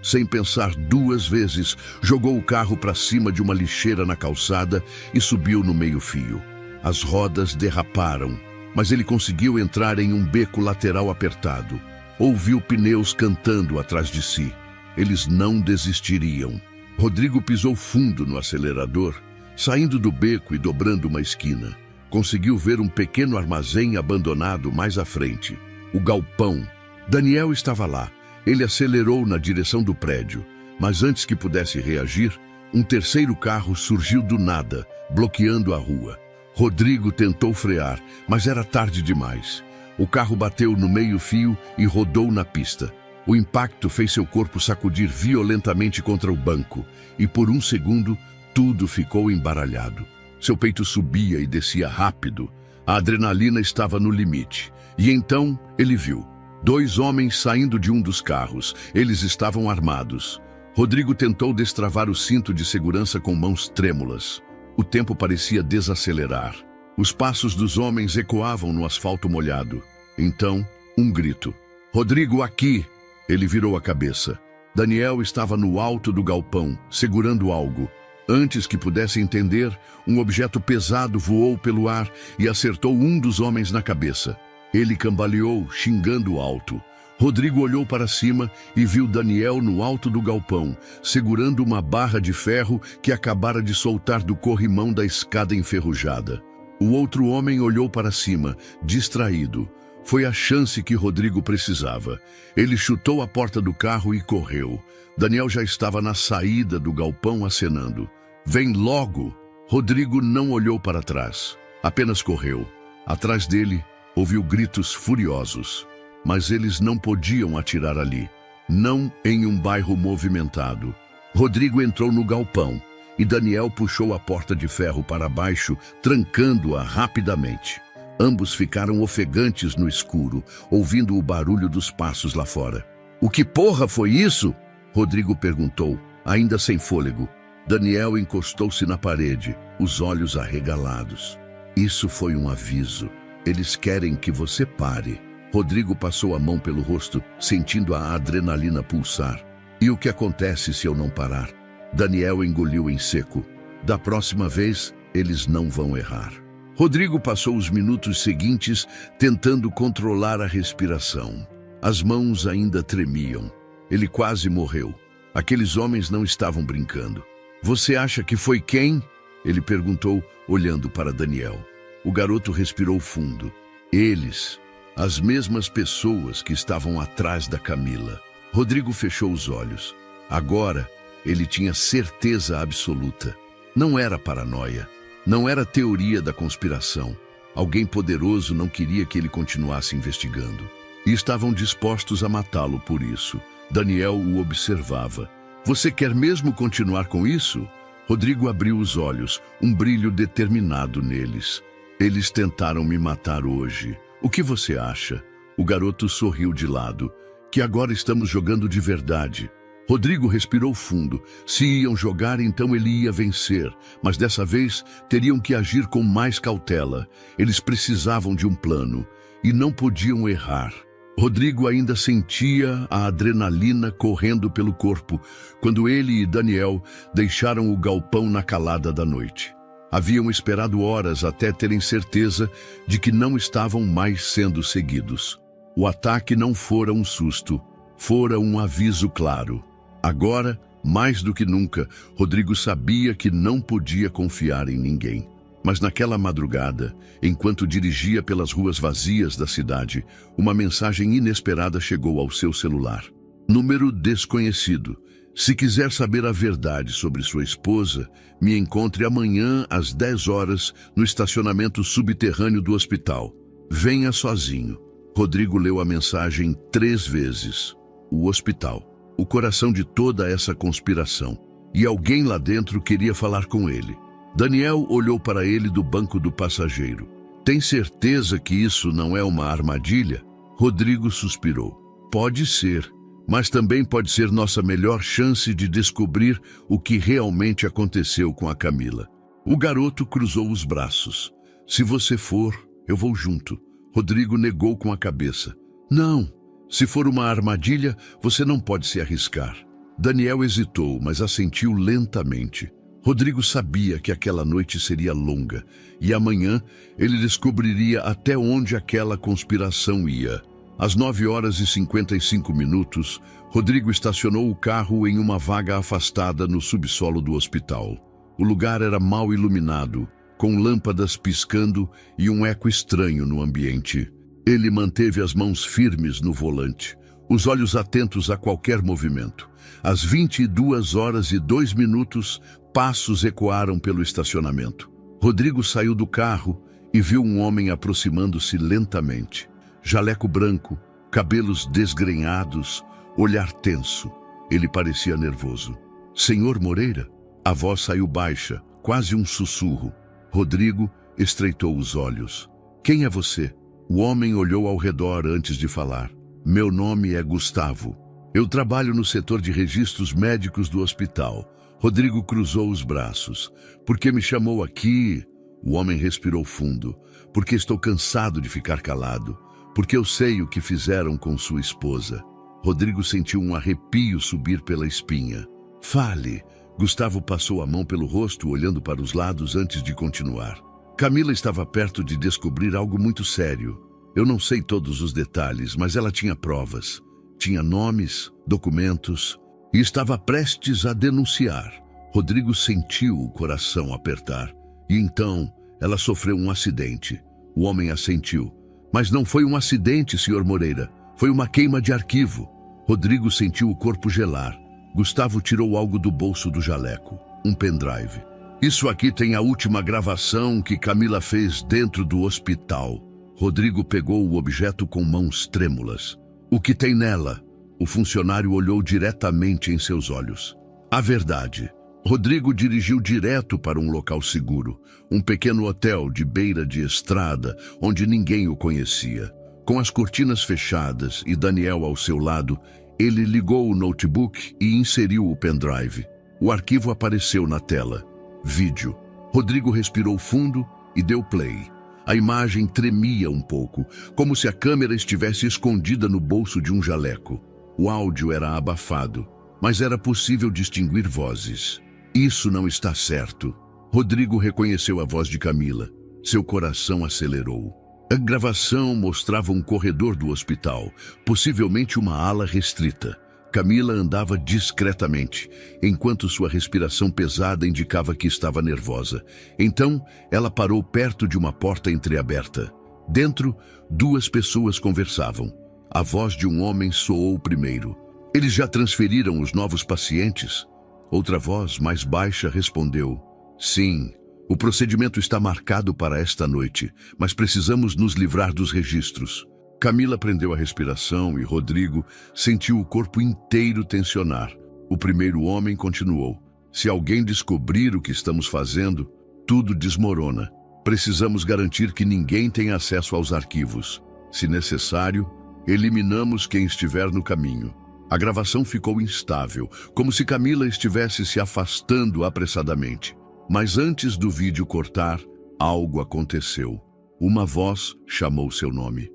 Sem pensar duas vezes, jogou o carro para cima de uma lixeira na calçada e subiu no meio-fio. As rodas derraparam, mas ele conseguiu entrar em um beco lateral apertado. Ouviu pneus cantando atrás de si. Eles não desistiriam. Rodrigo pisou fundo no acelerador, saindo do beco e dobrando uma esquina. Conseguiu ver um pequeno armazém abandonado mais à frente. O galpão. Daniel estava lá. Ele acelerou na direção do prédio, mas antes que pudesse reagir, um terceiro carro surgiu do nada, bloqueando a rua. Rodrigo tentou frear, mas era tarde demais. O carro bateu no meio-fio e rodou na pista. O impacto fez seu corpo sacudir violentamente contra o banco, e por um segundo, tudo ficou embaralhado. Seu peito subia e descia rápido. A adrenalina estava no limite. E então ele viu 2 homens saindo de um dos carros. Eles estavam armados. Rodrigo tentou destravar o cinto de segurança com mãos trêmulas. O tempo parecia desacelerar. Os passos dos homens ecoavam no asfalto molhado. Então, um grito. "Rodrigo, aqui!" Ele virou a cabeça. Daniel estava no alto do galpão, segurando algo. Antes que pudesse entender, um objeto pesado voou pelo ar e acertou um dos homens na cabeça. Ele cambaleou, xingando alto. Rodrigo olhou para cima e viu Daniel no alto do galpão, segurando uma barra de ferro que acabara de soltar do corrimão da escada enferrujada. O outro homem olhou para cima, distraído. Foi a chance que Rodrigo precisava. Ele chutou a porta do carro e correu. Daniel já estava na saída do galpão acenando. "Vem logo!" Rodrigo não olhou para trás, apenas correu. Atrás dele, ouviu gritos furiosos. Mas eles não podiam atirar ali, não em um bairro movimentado. Rodrigo entrou no galpão e Daniel puxou a porta de ferro para baixo, trancando-a rapidamente. Ambos ficaram ofegantes no escuro, ouvindo o barulho dos passos lá fora. "O que porra foi isso?" Rodrigo perguntou, ainda sem fôlego. Daniel encostou-se na parede, os olhos arregalados. "Isso foi um aviso. Eles querem que você pare." Rodrigo passou a mão pelo rosto, sentindo a adrenalina pulsar. "E o que acontece se eu não parar?" Daniel engoliu em seco. "Da próxima vez, eles não vão errar." Rodrigo passou os minutos seguintes tentando controlar a respiração. As mãos ainda tremiam. Ele quase morreu. Aqueles homens não estavam brincando. "Você acha que foi quem?" Ele perguntou, olhando para Daniel. O garoto respirou fundo. "Eles, as mesmas pessoas que estavam atrás da Camila." Rodrigo fechou os olhos. Agora, ele tinha certeza absoluta. Não era paranoia. Não era teoria da conspiração. Alguém poderoso não queria que ele continuasse investigando. E estavam dispostos a matá-lo por isso. Daniel o observava. "Você quer mesmo continuar com isso?" Rodrigo abriu os olhos, um brilho determinado neles. "Eles tentaram me matar hoje. O que você acha?" O garoto sorriu de lado. "Que agora estamos jogando de verdade." Rodrigo respirou fundo. Se iam jogar, então ele ia vencer. Mas dessa vez, teriam que agir com mais cautela. Eles precisavam de um plano. E não podiam errar. Rodrigo ainda sentia a adrenalina correndo pelo corpo, quando ele e Daniel deixaram o galpão na calada da noite. Haviam esperado horas até terem certeza de que não estavam mais sendo seguidos. O ataque não fora um susto, fora um aviso claro. Agora, mais do que nunca, Rodrigo sabia que não podia confiar em ninguém. Mas naquela madrugada, enquanto dirigia pelas ruas vazias da cidade, uma mensagem inesperada chegou ao seu celular. Número desconhecido. Se quiser saber a verdade sobre sua esposa, me encontre amanhã às 10 horas no estacionamento subterrâneo do hospital. Venha sozinho. Rodrigo leu a mensagem 3 vezes. O hospital. O coração de toda essa conspiração. E alguém lá dentro queria falar com ele. Daniel olhou para ele do banco do passageiro. Tem certeza que isso não é uma armadilha? Rodrigo suspirou. Pode ser, mas também pode ser nossa melhor chance de descobrir o que realmente aconteceu com a Camila. O garoto cruzou os braços. Se você for, eu vou junto. Rodrigo negou com a cabeça. Não, se for uma armadilha, você não pode se arriscar. Daniel hesitou, mas assentiu lentamente. Rodrigo sabia que aquela noite seria longa, e amanhã ele descobriria até onde aquela conspiração ia. Às 9h55, Rodrigo estacionou o carro em uma vaga afastada no subsolo do hospital. O lugar era mal iluminado, com lâmpadas piscando e um eco estranho no ambiente. Ele manteve as mãos firmes no volante, os olhos atentos a qualquer movimento. Às 22h02, passos ecoaram pelo estacionamento. Rodrigo saiu do carro e viu um homem aproximando-se lentamente. Jaleco branco, cabelos desgrenhados, olhar tenso. Ele parecia nervoso. Senhor Moreira? A voz saiu baixa, quase um sussurro. Rodrigo estreitou os olhos. Quem é você? O homem olhou ao redor antes de falar. Meu nome é Gustavo. Eu trabalho no setor de registros médicos do hospital. Rodrigo cruzou os braços. Por que me chamou aqui? O homem respirou fundo. Porque estou cansado de ficar calado. Porque eu sei o que fizeram com sua esposa. Rodrigo sentiu um arrepio subir pela espinha. Fale. Gustavo passou a mão pelo rosto, olhando para os lados antes de continuar. Camila estava perto de descobrir algo muito sério. Eu não sei todos os detalhes, mas ela tinha provas. Tinha nomes, documentos, e estava prestes a denunciar. Rodrigo sentiu o coração apertar. E então, ela sofreu um acidente. O homem assentiu. Mas não foi um acidente, Sr. Moreira. Foi uma queima de arquivo. Rodrigo sentiu o corpo gelar. Gustavo tirou algo do bolso do jaleco. Um pendrive. Isso aqui tem a última gravação que Camila fez dentro do hospital. Rodrigo pegou o objeto com mãos trêmulas. O que tem nela? O funcionário olhou diretamente em seus olhos. A verdade. Rodrigo dirigiu direto para um local seguro, um pequeno hotel de beira de estrada, onde ninguém o conhecia. Com as cortinas fechadas e Daniel ao seu lado, ele ligou o notebook e inseriu o pendrive. O arquivo apareceu na tela. Vídeo. Rodrigo respirou fundo e deu play. A imagem tremia um pouco, como se a câmera estivesse escondida no bolso de um jaleco. O áudio era abafado, mas era possível distinguir vozes. Isso não está certo. Rodrigo reconheceu a voz de Camila. Seu coração acelerou. A gravação mostrava um corredor do hospital, possivelmente uma ala restrita. Camila andava discretamente, enquanto sua respiração pesada indicava que estava nervosa. Então, ela parou perto de uma porta entreaberta. Dentro, 2 pessoas conversavam. A voz de um homem soou primeiro. Eles já transferiram os novos pacientes? Outra voz, mais baixa, respondeu. Sim, o procedimento está marcado para esta noite, mas precisamos nos livrar dos registros. Camila prendeu a respiração e Rodrigo sentiu o corpo inteiro tensionar. O primeiro homem continuou. Se alguém descobrir o que estamos fazendo, tudo desmorona. Precisamos garantir que ninguém tenha acesso aos arquivos. Se necessário, eliminamos quem estiver no caminho. A gravação ficou instável, como se Camila estivesse se afastando apressadamente. Mas antes do vídeo cortar, algo aconteceu. Uma voz chamou seu nome.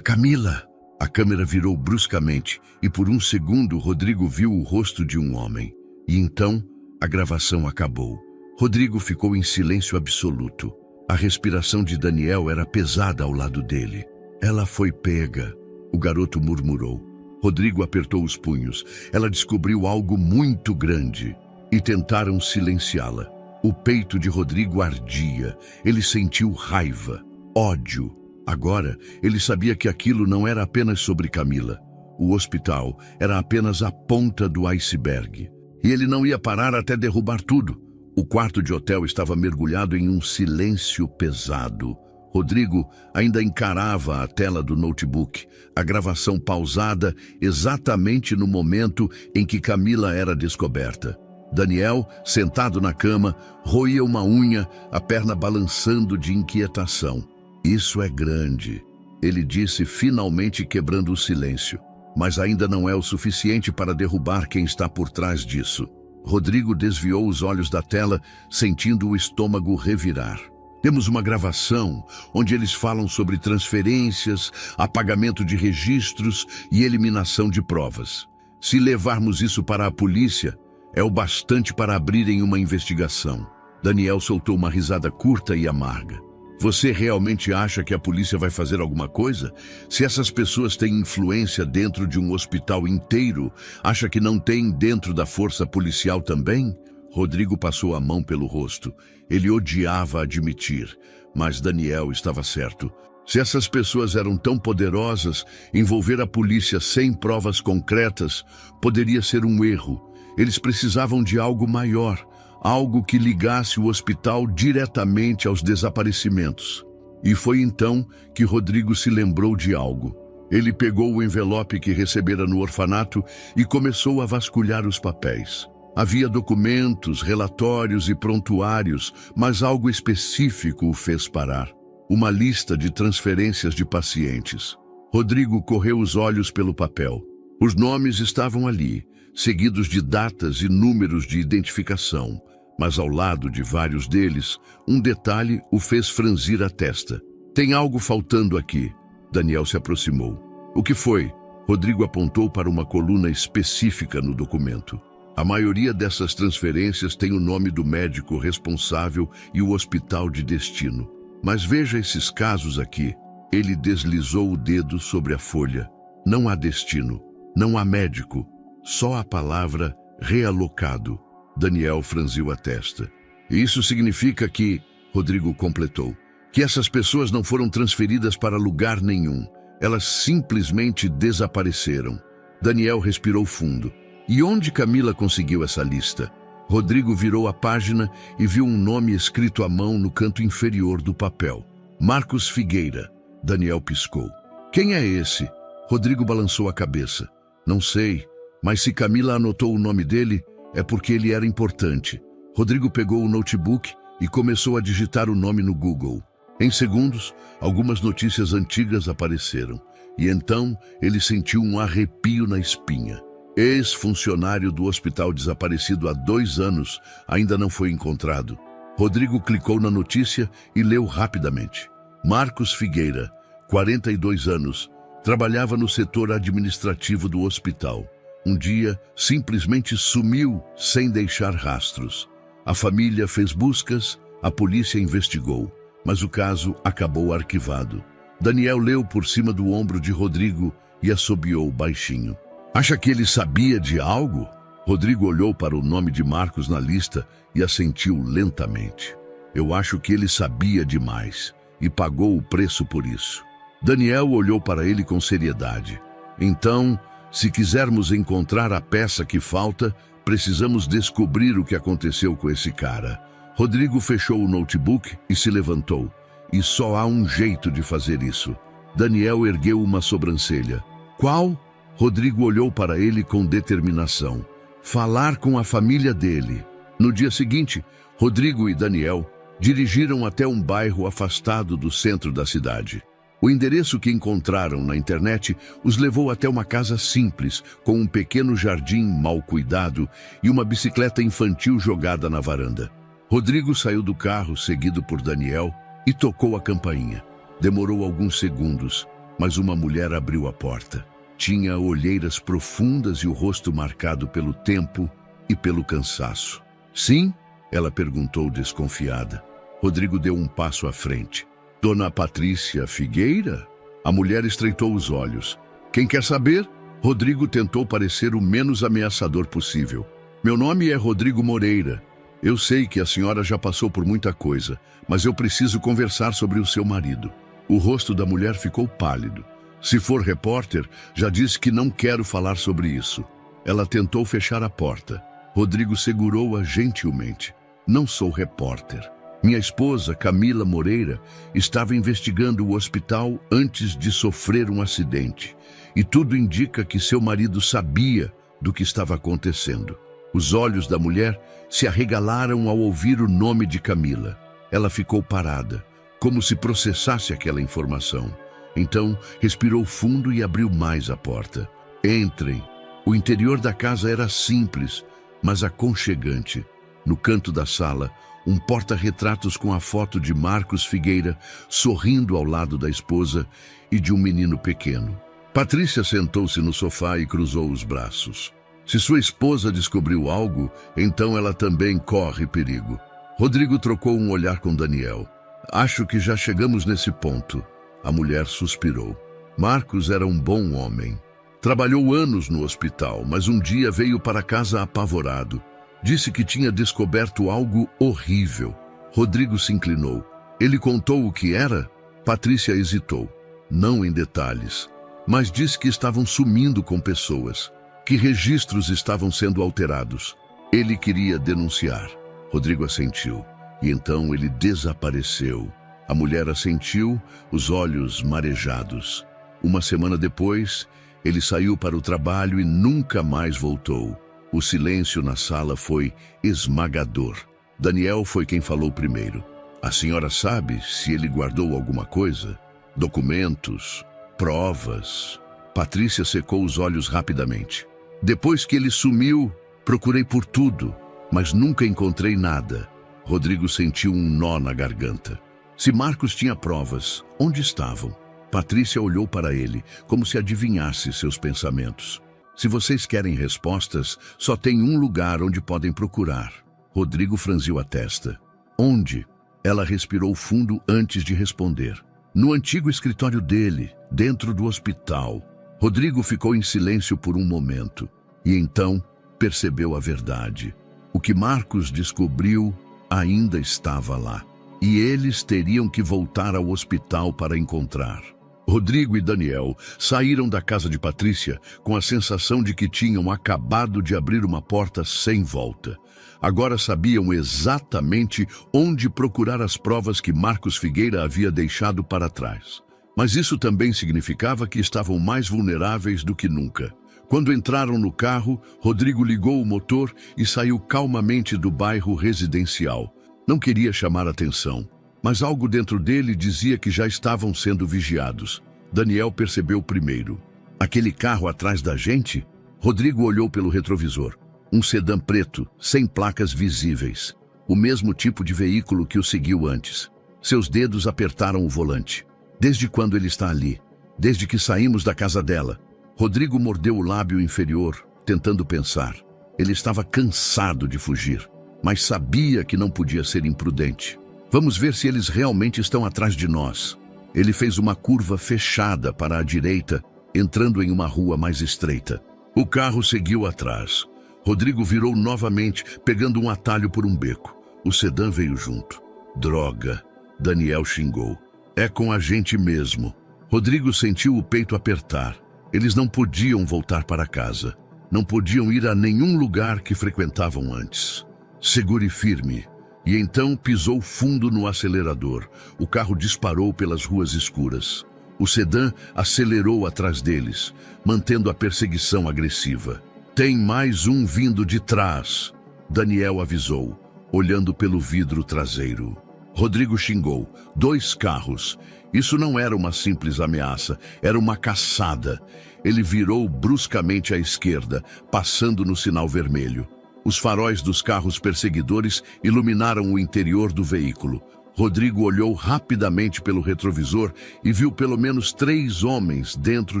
Camila! A câmera virou bruscamente e por um segundo Rodrigo viu o rosto de um homem. E então, a gravação acabou. Rodrigo ficou em silêncio absoluto. A respiração de Daniel era pesada ao lado dele. Ela foi pega, o garoto murmurou. Rodrigo apertou os punhos. Ela descobriu algo muito grande e tentaram silenciá-la. O peito de Rodrigo ardia. Ele sentiu raiva, ódio. Agora, ele sabia que aquilo não era apenas sobre Camila. O hospital era apenas a ponta do iceberg. E ele não ia parar até derrubar tudo. O quarto de hotel estava mergulhado em um silêncio pesado. Rodrigo ainda encarava a tela do notebook, a gravação pausada exatamente no momento em que Camila era descoberta. Daniel, sentado na cama, roía uma unha, a perna balançando de inquietação. Isso é grande, ele disse, finalmente quebrando o silêncio. Mas ainda não é o suficiente para derrubar quem está por trás disso. Rodrigo desviou os olhos da tela, sentindo o estômago revirar. Temos uma gravação onde eles falam sobre transferências, apagamento de registros e eliminação de provas. Se levarmos isso para a polícia, é o bastante para abrirem uma investigação. Daniel soltou uma risada curta e amarga. Você realmente acha que a polícia vai fazer alguma coisa? Se essas pessoas têm influência dentro de um hospital inteiro, acha que não tem dentro da força policial também? Rodrigo passou a mão pelo rosto. Ele odiava admitir, mas Daniel estava certo. Se essas pessoas eram tão poderosas, envolver a polícia sem provas concretas poderia ser um erro. Eles precisavam de algo maior. Algo que ligasse o hospital diretamente aos desaparecimentos. E foi então que Rodrigo se lembrou de algo. Ele pegou o envelope que recebera no orfanato e começou a vasculhar os papéis. Havia documentos, relatórios e prontuários, mas algo específico o fez parar. Uma lista de transferências de pacientes. Rodrigo correu os olhos pelo papel. Os nomes estavam ali, seguidos de datas e números de identificação. Mas ao lado de vários deles, um detalhe o fez franzir a testa. Tem algo faltando aqui. Daniel se aproximou. O que foi? Rodrigo apontou para uma coluna específica no documento. A maioria dessas transferências tem o nome do médico responsável e o hospital de destino. Mas veja esses casos aqui. Ele deslizou o dedo sobre a folha. Não há destino, não há médico, só a palavra realocado. Daniel franziu a testa. Isso significa que, Rodrigo completou, que essas pessoas não foram transferidas para lugar nenhum. Elas simplesmente desapareceram. Daniel respirou fundo. E onde Camila conseguiu essa lista? Rodrigo virou a página e viu um nome escrito à mão no canto inferior do papel. Marcos Figueira. Daniel piscou. Quem é esse? Rodrigo balançou a cabeça. Não sei, mas se Camila anotou o nome dele, é porque ele era importante. Rodrigo pegou o notebook e começou a digitar o nome no Google. Em segundos, algumas notícias antigas apareceram. E então, ele sentiu um arrepio na espinha. Ex-funcionário do hospital desaparecido há 2 anos ainda não foi encontrado. Rodrigo clicou na notícia e leu rapidamente. Marcos Figueira, 42 anos, trabalhava no setor administrativo do hospital. Um dia, simplesmente sumiu sem deixar rastros. A família fez buscas, a polícia investigou, mas o caso acabou arquivado. Daniel leu por cima do ombro de Rodrigo e assobiou baixinho. Acha que ele sabia de algo? Rodrigo olhou para o nome de Marcos na lista e assentiu lentamente. Eu acho que ele sabia demais e pagou o preço por isso. Daniel olhou para ele com seriedade. Então, se quisermos encontrar a peça que falta, precisamos descobrir o que aconteceu com esse cara. Rodrigo fechou o notebook e se levantou. E só há um jeito de fazer isso. Daniel ergueu uma sobrancelha. Qual? Rodrigo olhou para ele com determinação. Falar com a família dele. No dia seguinte, Rodrigo e Daniel dirigiram até um bairro afastado do centro da cidade. O endereço que encontraram na internet os levou até uma casa simples, com um pequeno jardim mal cuidado e uma bicicleta infantil jogada na varanda. Rodrigo saiu do carro, seguido por Daniel, e tocou a campainha. Demorou alguns segundos, mas uma mulher abriu a porta. Tinha olheiras profundas e o rosto marcado pelo tempo e pelo cansaço. Sim? Ela perguntou desconfiada. Rodrigo deu um passo à frente. Dona Patrícia Figueira? A mulher estreitou os olhos. Quem quer saber? Rodrigo tentou parecer o menos ameaçador possível. Meu nome é Rodrigo Moreira. Eu sei que a senhora já passou por muita coisa, mas eu preciso conversar sobre o seu marido. O rosto da mulher ficou pálido. Se for repórter, já disse que não quero falar sobre isso. Ela tentou fechar a porta. Rodrigo segurou-a gentilmente. Não sou repórter. Minha esposa, Camila Moreira, estava investigando o hospital antes de sofrer um acidente. E tudo indica que seu marido sabia do que estava acontecendo. Os olhos da mulher se arregalaram ao ouvir o nome de Camila. Ela ficou parada, como se processasse aquela informação. Então, respirou fundo e abriu mais a porta. Entrem. O interior da casa era simples, mas aconchegante. No canto da sala, um porta-retratos com a foto de Marcos Figueira sorrindo ao lado da esposa e de um menino pequeno. Patrícia sentou-se no sofá e cruzou os braços. Se sua esposa descobriu algo, então ela também corre perigo. Rodrigo trocou um olhar com Daniel. Acho que já chegamos nesse ponto. A mulher suspirou. Marcos era um bom homem. Trabalhou anos no hospital, mas um dia veio para casa apavorado. Disse que tinha descoberto algo horrível. Rodrigo se inclinou. Ele contou o que era? Patrícia hesitou. Não em detalhes, mas disse que estavam sumindo com pessoas, que registros estavam sendo alterados. Ele queria denunciar. Rodrigo assentiu. E então ele desapareceu. A mulher assentiu, os olhos marejados. Uma semana depois, ele saiu para o trabalho e nunca mais voltou. O silêncio na sala foi esmagador. Daniel foi quem falou primeiro. A senhora sabe se ele guardou alguma coisa? Documentos? Provas? Patrícia secou os olhos rapidamente. Depois que ele sumiu, procurei por tudo, mas nunca encontrei nada. Rodrigo sentiu um nó na garganta. Se Marcos tinha provas, onde estavam? Patrícia olhou para ele, como se adivinhasse seus pensamentos. Se vocês querem respostas, só tem um lugar onde podem procurar. Rodrigo franziu a testa. Onde? Ela respirou fundo antes de responder. No antigo escritório dele, dentro do hospital. Rodrigo ficou em silêncio por um momento. E então percebeu a verdade. O que Marcos descobriu ainda estava lá. E eles teriam que voltar ao hospital para encontrar. Rodrigo e Daniel saíram da casa de Patrícia com a sensação de que tinham acabado de abrir uma porta sem volta. Agora sabiam exatamente onde procurar as provas que Marcos Figueira havia deixado para trás. Mas isso também significava que estavam mais vulneráveis do que nunca. Quando entraram no carro, Rodrigo ligou o motor e saiu calmamente do bairro residencial. Não queria chamar atenção, mas algo dentro dele dizia que já estavam sendo vigiados. Daniel percebeu primeiro. Aquele carro atrás da gente? Rodrigo olhou pelo retrovisor. Um sedã preto, sem placas visíveis. O mesmo tipo de veículo que o seguiu antes. Seus dedos apertaram o volante. Desde quando ele está ali? Desde que saímos da casa dela. Rodrigo mordeu o lábio inferior, tentando pensar. Ele estava cansado de fugir, mas sabia que não podia ser imprudente. Vamos ver se eles realmente estão atrás de nós. Ele fez uma curva fechada para a direita, entrando em uma rua mais estreita. O carro seguiu atrás. Rodrigo virou novamente, pegando um atalho por um beco. O sedã veio junto. Droga! Daniel xingou. É com a gente mesmo. Rodrigo sentiu o peito apertar. Eles não podiam voltar para casa. Não podiam ir a nenhum lugar que frequentavam antes. Segure firme. E então pisou fundo no acelerador. O carro disparou pelas ruas escuras. O sedã acelerou atrás deles, mantendo a perseguição agressiva. Tem mais um vindo de trás, Daniel avisou, olhando pelo vidro traseiro. Rodrigo xingou. 2 carros. Isso não era uma simples ameaça, era uma caçada. Ele virou bruscamente à esquerda, passando no sinal vermelho. Os faróis dos carros perseguidores iluminaram o interior do veículo. Rodrigo olhou rapidamente pelo retrovisor e viu pelo menos 3 homens dentro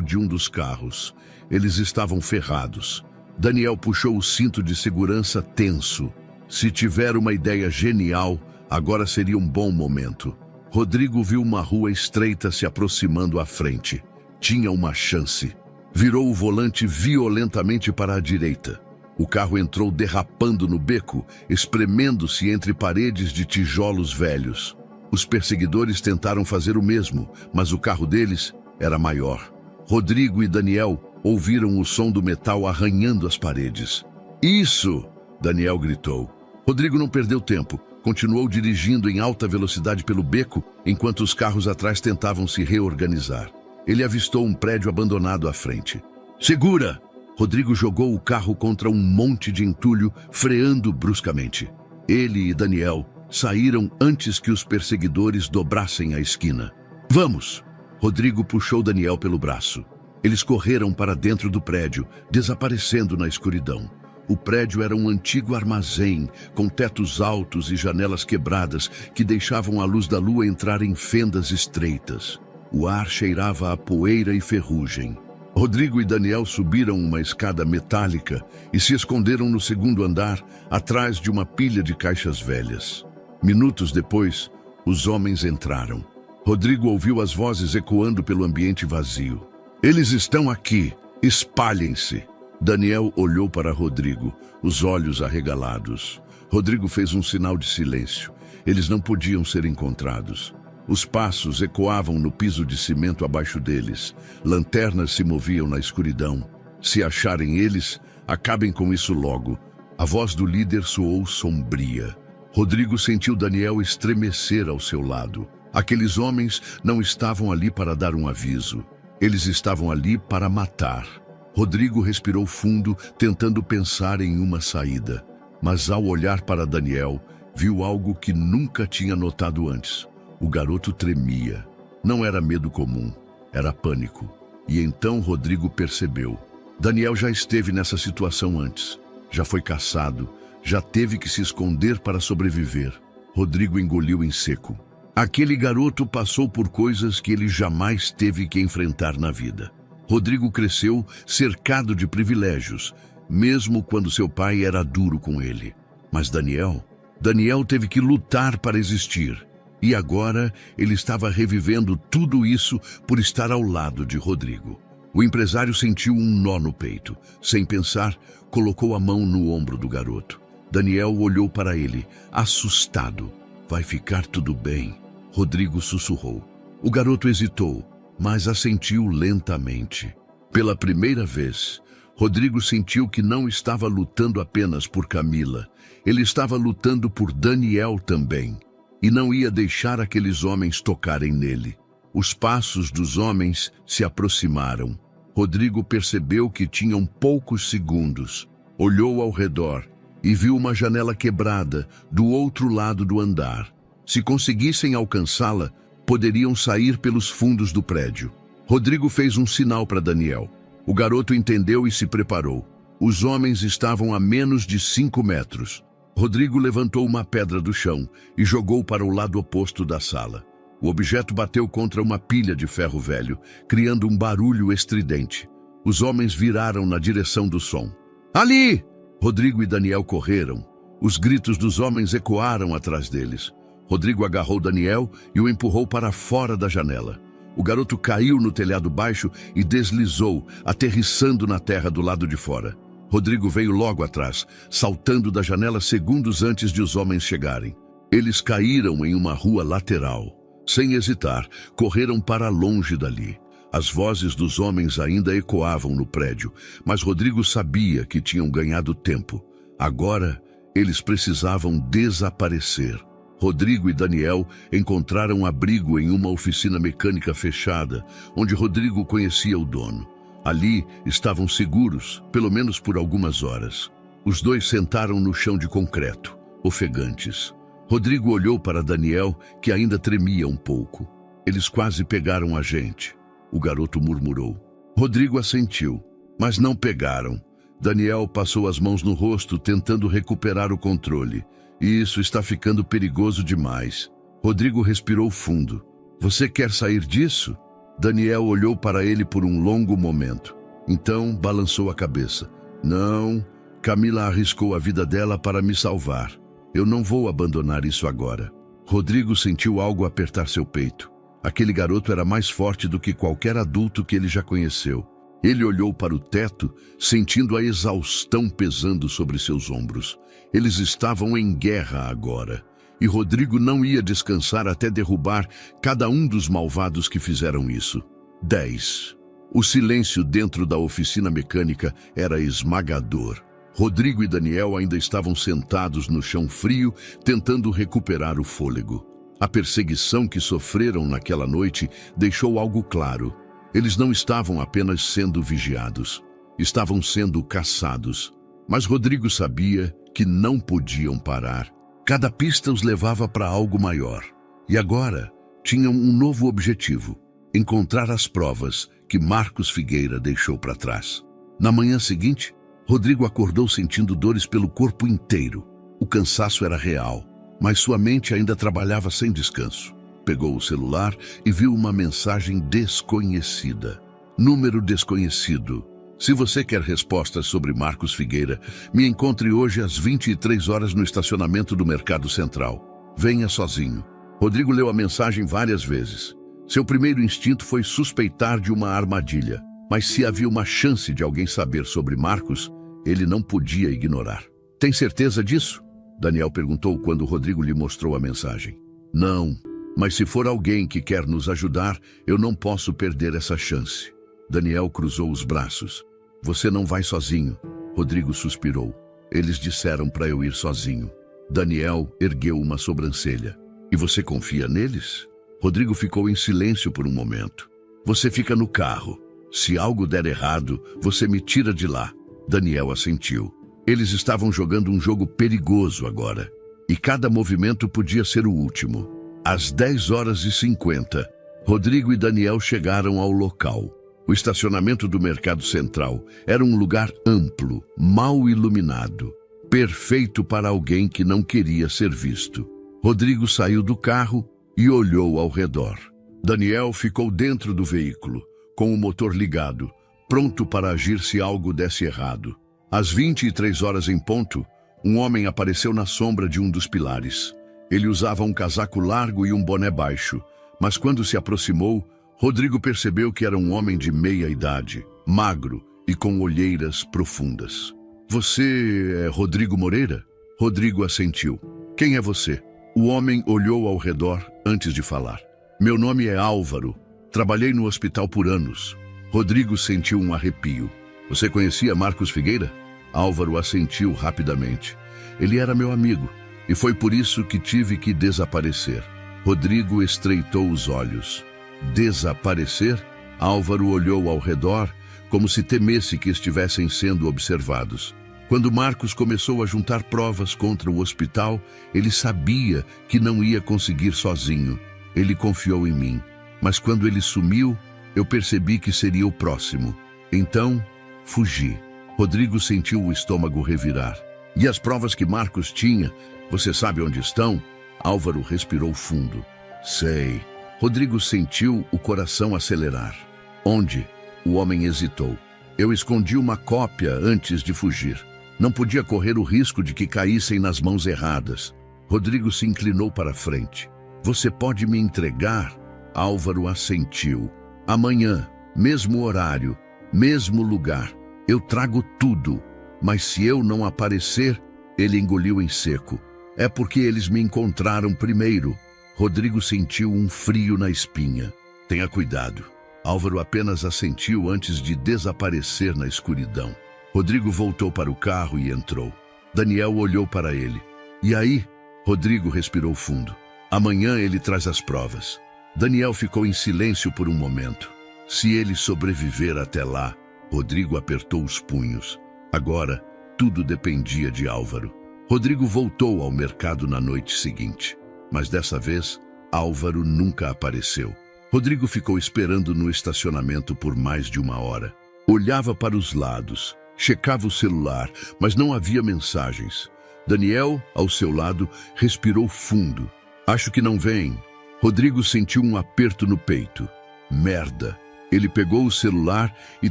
de um dos carros. Eles estavam ferrados. Daniel puxou o cinto de segurança tenso. Se tiver uma ideia genial, agora seria um bom momento. Rodrigo viu uma rua estreita se aproximando à frente. Tinha uma chance. Virou o volante violentamente para a direita. O carro entrou derrapando no beco, espremendo-se entre paredes de tijolos velhos. Os perseguidores tentaram fazer o mesmo, mas o carro deles era maior. Rodrigo e Daniel ouviram o som do metal arranhando as paredes. Isso! Daniel gritou. Rodrigo não perdeu tempo. Continuou dirigindo em alta velocidade pelo beco, enquanto os carros atrás tentavam se reorganizar. Ele avistou um prédio abandonado à frente. Segura! Rodrigo jogou o carro contra um monte de entulho, freando bruscamente. Ele e Daniel saíram antes que os perseguidores dobrassem a esquina. Vamos! Rodrigo puxou Daniel pelo braço. Eles correram para dentro do prédio, desaparecendo na escuridão. O prédio era um antigo armazém, com tetos altos e janelas quebradas que deixavam a luz da lua entrar em fendas estreitas. O ar cheirava a poeira e ferrugem. Rodrigo e Daniel subiram uma escada metálica e se esconderam no segundo andar, atrás de uma pilha de caixas velhas. Minutos depois, os homens entraram. Rodrigo ouviu as vozes ecoando pelo ambiente vazio. Eles estão aqui, espalhem-se. Daniel olhou para Rodrigo, os olhos arregalados. Rodrigo fez um sinal de silêncio. Eles não podiam ser encontrados. Os passos ecoavam no piso de cimento abaixo deles. Lanternas se moviam na escuridão. Se acharem eles, acabem com isso logo. A voz do líder soou sombria. Rodrigo sentiu Daniel estremecer ao seu lado. Aqueles homens não estavam ali para dar um aviso. Eles estavam ali para matar. Rodrigo respirou fundo, tentando pensar em uma saída. Mas ao olhar para Daniel, viu algo que nunca tinha notado antes. O garoto tremia. Não era medo comum, era pânico. E então Rodrigo percebeu. Daniel já esteve nessa situação antes. Já foi caçado, já teve que se esconder para sobreviver. Rodrigo engoliu em seco. Aquele garoto passou por coisas que ele jamais teve que enfrentar na vida. Rodrigo cresceu cercado de privilégios, mesmo quando seu pai era duro com ele. Mas Daniel teve que lutar para existir. E agora ele estava revivendo tudo isso por estar ao lado de Rodrigo. O empresário sentiu um nó no peito. Sem pensar, colocou a mão no ombro do garoto. Daniel olhou para ele, assustado. Vai ficar tudo bem, Rodrigo sussurrou. O garoto hesitou, mas assentiu lentamente. Pela primeira vez, Rodrigo sentiu que não estava lutando apenas por Camila. Ele estava lutando por Daniel também. E não ia deixar aqueles homens tocarem nele. Os passos dos homens se aproximaram. Rodrigo percebeu que tinham poucos segundos. Olhou ao redor e viu uma janela quebrada do outro lado do andar. Se conseguissem alcançá-la, poderiam sair pelos fundos do prédio. Rodrigo fez um sinal para Daniel. O garoto entendeu e se preparou. Os homens estavam a menos de 5 metros. Rodrigo levantou uma pedra do chão e jogou para o lado oposto da sala. O objeto bateu contra uma pilha de ferro velho, criando um barulho estridente. Os homens viraram na direção do som. Ali! Rodrigo e Daniel correram. Os gritos dos homens ecoaram atrás deles. Rodrigo agarrou Daniel e o empurrou para fora da janela. O garoto caiu no telhado baixo e deslizou, aterrissando na terra do lado de fora. Rodrigo veio logo atrás, saltando da janela segundos antes de os homens chegarem. Eles caíram em uma rua lateral. Sem hesitar, correram para longe dali. As vozes dos homens ainda ecoavam no prédio, mas Rodrigo sabia que tinham ganhado tempo. Agora, eles precisavam desaparecer. Rodrigo e Daniel encontraram abrigo em uma oficina mecânica fechada, onde Rodrigo conhecia o dono. Ali estavam seguros, pelo menos por algumas horas. Os dois sentaram no chão de concreto, ofegantes. Rodrigo olhou para Daniel, que ainda tremia um pouco. Eles quase pegaram a gente, o garoto murmurou. Rodrigo assentiu, mas não pegaram. Daniel passou as mãos no rosto, tentando recuperar o controle. Isso está ficando perigoso demais. Rodrigo respirou fundo. Você quer sair disso? Daniel olhou para ele por um longo momento. Então balançou a cabeça. Não, Camila arriscou a vida dela para me salvar. Eu não vou abandonar isso agora. Rodrigo sentiu algo apertar seu peito. Aquele garoto era mais forte do que qualquer adulto que ele já conheceu. Ele olhou para o teto, sentindo a exaustão pesando sobre seus ombros. Eles estavam em guerra agora. E Rodrigo não ia descansar até derrubar cada um dos malvados que fizeram isso. 10. O silêncio dentro da oficina mecânica era esmagador. Rodrigo e Daniel ainda estavam sentados no chão frio, tentando recuperar o fôlego. A perseguição que sofreram naquela noite deixou algo claro. Eles não estavam apenas sendo vigiados, estavam sendo caçados. Mas Rodrigo sabia que não podiam parar. Cada pista os levava para algo maior. E agora tinham um novo objetivo: encontrar as provas que Marcos Figueira deixou para trás. Na manhã seguinte, Rodrigo acordou sentindo dores pelo corpo inteiro. O cansaço era real, mas sua mente ainda trabalhava sem descanso. Pegou o celular e viu uma mensagem desconhecida. Número desconhecido. Se você quer respostas sobre Marcos Figueira, me encontre hoje às 23 horas no estacionamento do Mercado Central. Venha sozinho. Rodrigo leu a mensagem várias vezes. Seu primeiro instinto foi suspeitar de uma armadilha. Mas se havia uma chance de alguém saber sobre Marcos, ele não podia ignorar. Tem certeza disso? Daniel perguntou quando Rodrigo lhe mostrou a mensagem. Não, mas se for alguém que quer nos ajudar, eu não posso perder essa chance. Daniel cruzou os braços. Você não vai sozinho. Rodrigo suspirou. Eles disseram para eu ir sozinho. Daniel ergueu uma sobrancelha. E você confia neles? Rodrigo ficou em silêncio por um momento. Você fica no carro. Se algo der errado, você me tira de lá. Daniel assentiu. Eles estavam jogando um jogo perigoso agora. E cada movimento podia ser o último. Às 10h50, Rodrigo e Daniel chegaram ao local. O estacionamento do Mercado Central era um lugar amplo, mal iluminado. Perfeito para alguém que não queria ser visto. Rodrigo saiu do carro e olhou ao redor. Daniel ficou dentro do veículo, com o motor ligado, pronto para agir se algo desse errado. Às 23 horas em ponto, um homem apareceu na sombra de um dos pilares. Ele usava um casaco largo e um boné baixo, mas quando se aproximou, Rodrigo percebeu que era um homem de meia idade, magro e com olheiras profundas. Você é Rodrigo Moreira? Rodrigo assentiu. Quem é você? O homem olhou ao redor antes de falar. Meu nome é Álvaro. Trabalhei no hospital por anos. Rodrigo sentiu um arrepio. Você conhecia Marcos Figueira? Álvaro assentiu rapidamente. Ele era meu amigo, e foi por isso que tive que desaparecer. Rodrigo estreitou os olhos. Desaparecer? Álvaro olhou ao redor, como se temesse que estivessem sendo observados. Quando Marcos começou a juntar provas contra o hospital, ele sabia que não ia conseguir sozinho. Ele confiou em mim. Mas quando ele sumiu, eu percebi que seria o próximo. Então, fugi. Rodrigo sentiu o estômago revirar. E as provas que Marcos tinha, você sabe onde estão? Álvaro respirou fundo. Sei. Rodrigo sentiu o coração acelerar. Onde? O homem hesitou. Eu escondi uma cópia antes de fugir. Não podia correr o risco de que caíssem nas mãos erradas. Rodrigo se inclinou para frente. Você pode me entregar? Álvaro assentiu. Amanhã, mesmo horário, mesmo lugar. Eu trago tudo. Mas se eu não aparecer, ele engoliu em seco. É porque eles me encontraram primeiro. Rodrigo sentiu um frio na espinha. Tenha cuidado. Álvaro apenas assentiu antes de desaparecer na escuridão. Rodrigo voltou para o carro e entrou. Daniel olhou para ele. E aí? Rodrigo respirou fundo. Amanhã ele traz as provas. Daniel ficou em silêncio por um momento. Se ele sobreviver até lá, Rodrigo apertou os punhos. Agora, tudo dependia de Álvaro. Rodrigo voltou ao mercado na noite seguinte. Mas dessa vez, Álvaro nunca apareceu. Rodrigo ficou esperando no estacionamento por mais de uma hora. Olhava para os lados. Checava o celular, mas não havia mensagens. Daniel, ao seu lado, respirou fundo. Acho que não vem. Rodrigo sentiu um aperto no peito. Merda. Ele pegou o celular e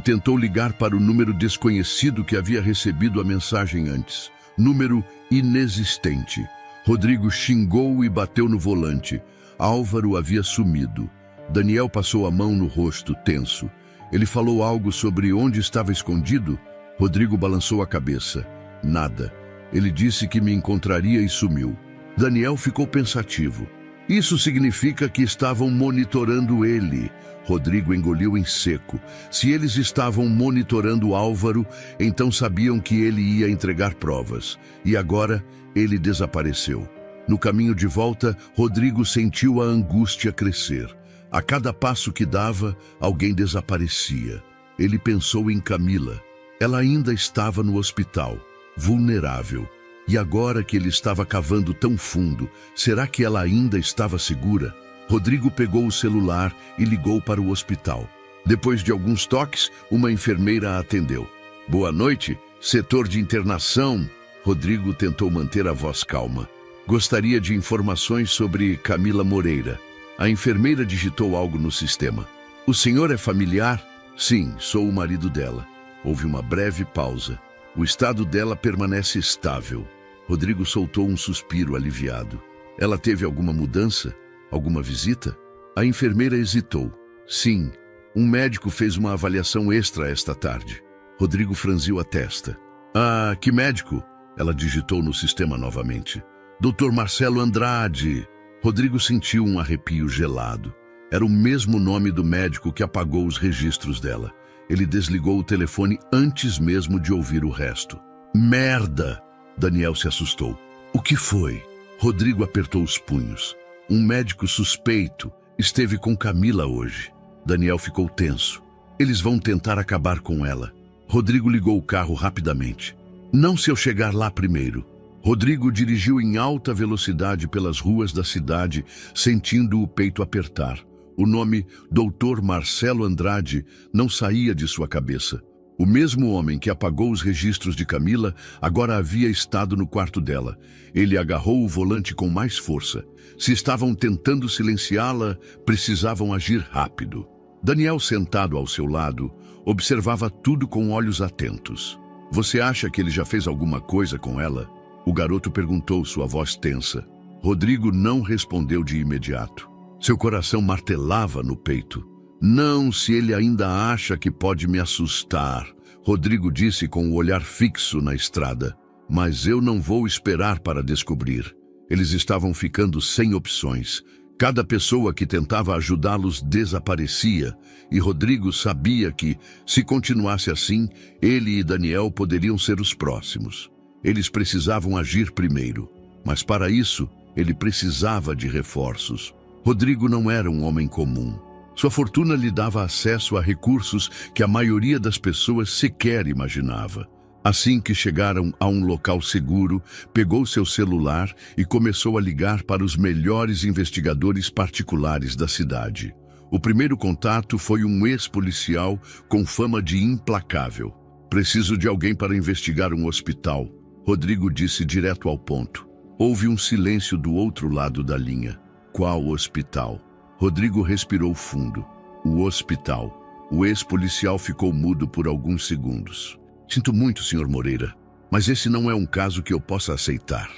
tentou ligar para o número desconhecido que havia recebido a mensagem antes. Número inexistente. Rodrigo xingou e bateu no volante. Álvaro havia sumido. Daniel passou a mão no rosto, tenso. Ele falou algo sobre onde estava escondido? Rodrigo balançou a cabeça. Nada. Ele disse que me encontraria e sumiu. Daniel ficou pensativo. Isso significa que estavam monitorando ele. Rodrigo engoliu em seco. Se eles estavam monitorando Álvaro, então sabiam que ele ia entregar provas. E agora, ele desapareceu. No caminho de volta, Rodrigo sentiu a angústia crescer. A cada passo que dava, alguém desaparecia. Ele pensou em Camila. Ela ainda estava no hospital, vulnerável. E agora que ele estava cavando tão fundo, será que ela ainda estava segura? Rodrigo pegou o celular e ligou para o hospital. Depois de alguns toques, uma enfermeira a atendeu. Boa noite, setor de internação. Rodrigo tentou manter a voz calma. Gostaria de informações sobre Camila Moreira. A enfermeira digitou algo no sistema. O senhor é familiar? Sim, sou o marido dela. Houve uma breve pausa. O estado dela permanece estável. Rodrigo soltou um suspiro aliviado. Ela teve alguma mudança? Alguma visita? A enfermeira hesitou. Sim, um médico fez uma avaliação extra esta tarde. Rodrigo franziu a testa. Ah, que médico? Ela digitou no sistema novamente. Dr. Marcelo Andrade. Rodrigo sentiu um arrepio gelado. Era o mesmo nome do médico que apagou os registros dela. Ele desligou o telefone antes mesmo de ouvir o resto. Merda! Daniel se assustou. O que foi? Rodrigo apertou os punhos. Um médico suspeito esteve com Camila hoje. Daniel ficou tenso. Eles vão tentar acabar com ela. Rodrigo ligou o carro rapidamente. Não se eu chegar lá primeiro. Rodrigo dirigiu em alta velocidade pelas ruas da cidade, sentindo o peito apertar. O nome Dr. Marcelo Andrade não saía de sua cabeça. O mesmo homem que apagou os registros de Camila agora havia estado no quarto dela. Ele agarrou o volante com mais força. Se estavam tentando silenciá-la, precisavam agir rápido. Daniel, sentado ao seu lado, observava tudo com olhos atentos. Você acha que ele já fez alguma coisa com ela? O garoto perguntou, sua voz tensa. Rodrigo não respondeu de imediato. Seu coração martelava no peito. Não, se ele ainda acha que pode me assustar, Rodrigo disse com o olhar fixo na estrada. Mas eu não vou esperar para descobrir. Eles estavam ficando sem opções. Cada pessoa que tentava ajudá-los desaparecia, e Rodrigo sabia que, se continuasse assim, ele e Daniel poderiam ser os próximos. Eles precisavam agir primeiro, mas para isso, ele precisava de reforços. Rodrigo não era um homem comum. Sua fortuna lhe dava acesso a recursos que a maioria das pessoas sequer imaginava. Assim que chegaram a um local seguro, pegou seu celular e começou a ligar para os melhores investigadores particulares da cidade. O primeiro contato foi um ex-policial com fama de implacável. Preciso de alguém para investigar um hospital. Rodrigo disse direto ao ponto. Houve um silêncio do outro lado da linha. Qual hospital? Rodrigo respirou fundo. O hospital. O ex-policial ficou mudo por alguns segundos. Sinto muito, Sr. Moreira, mas esse não é um caso que eu possa aceitar.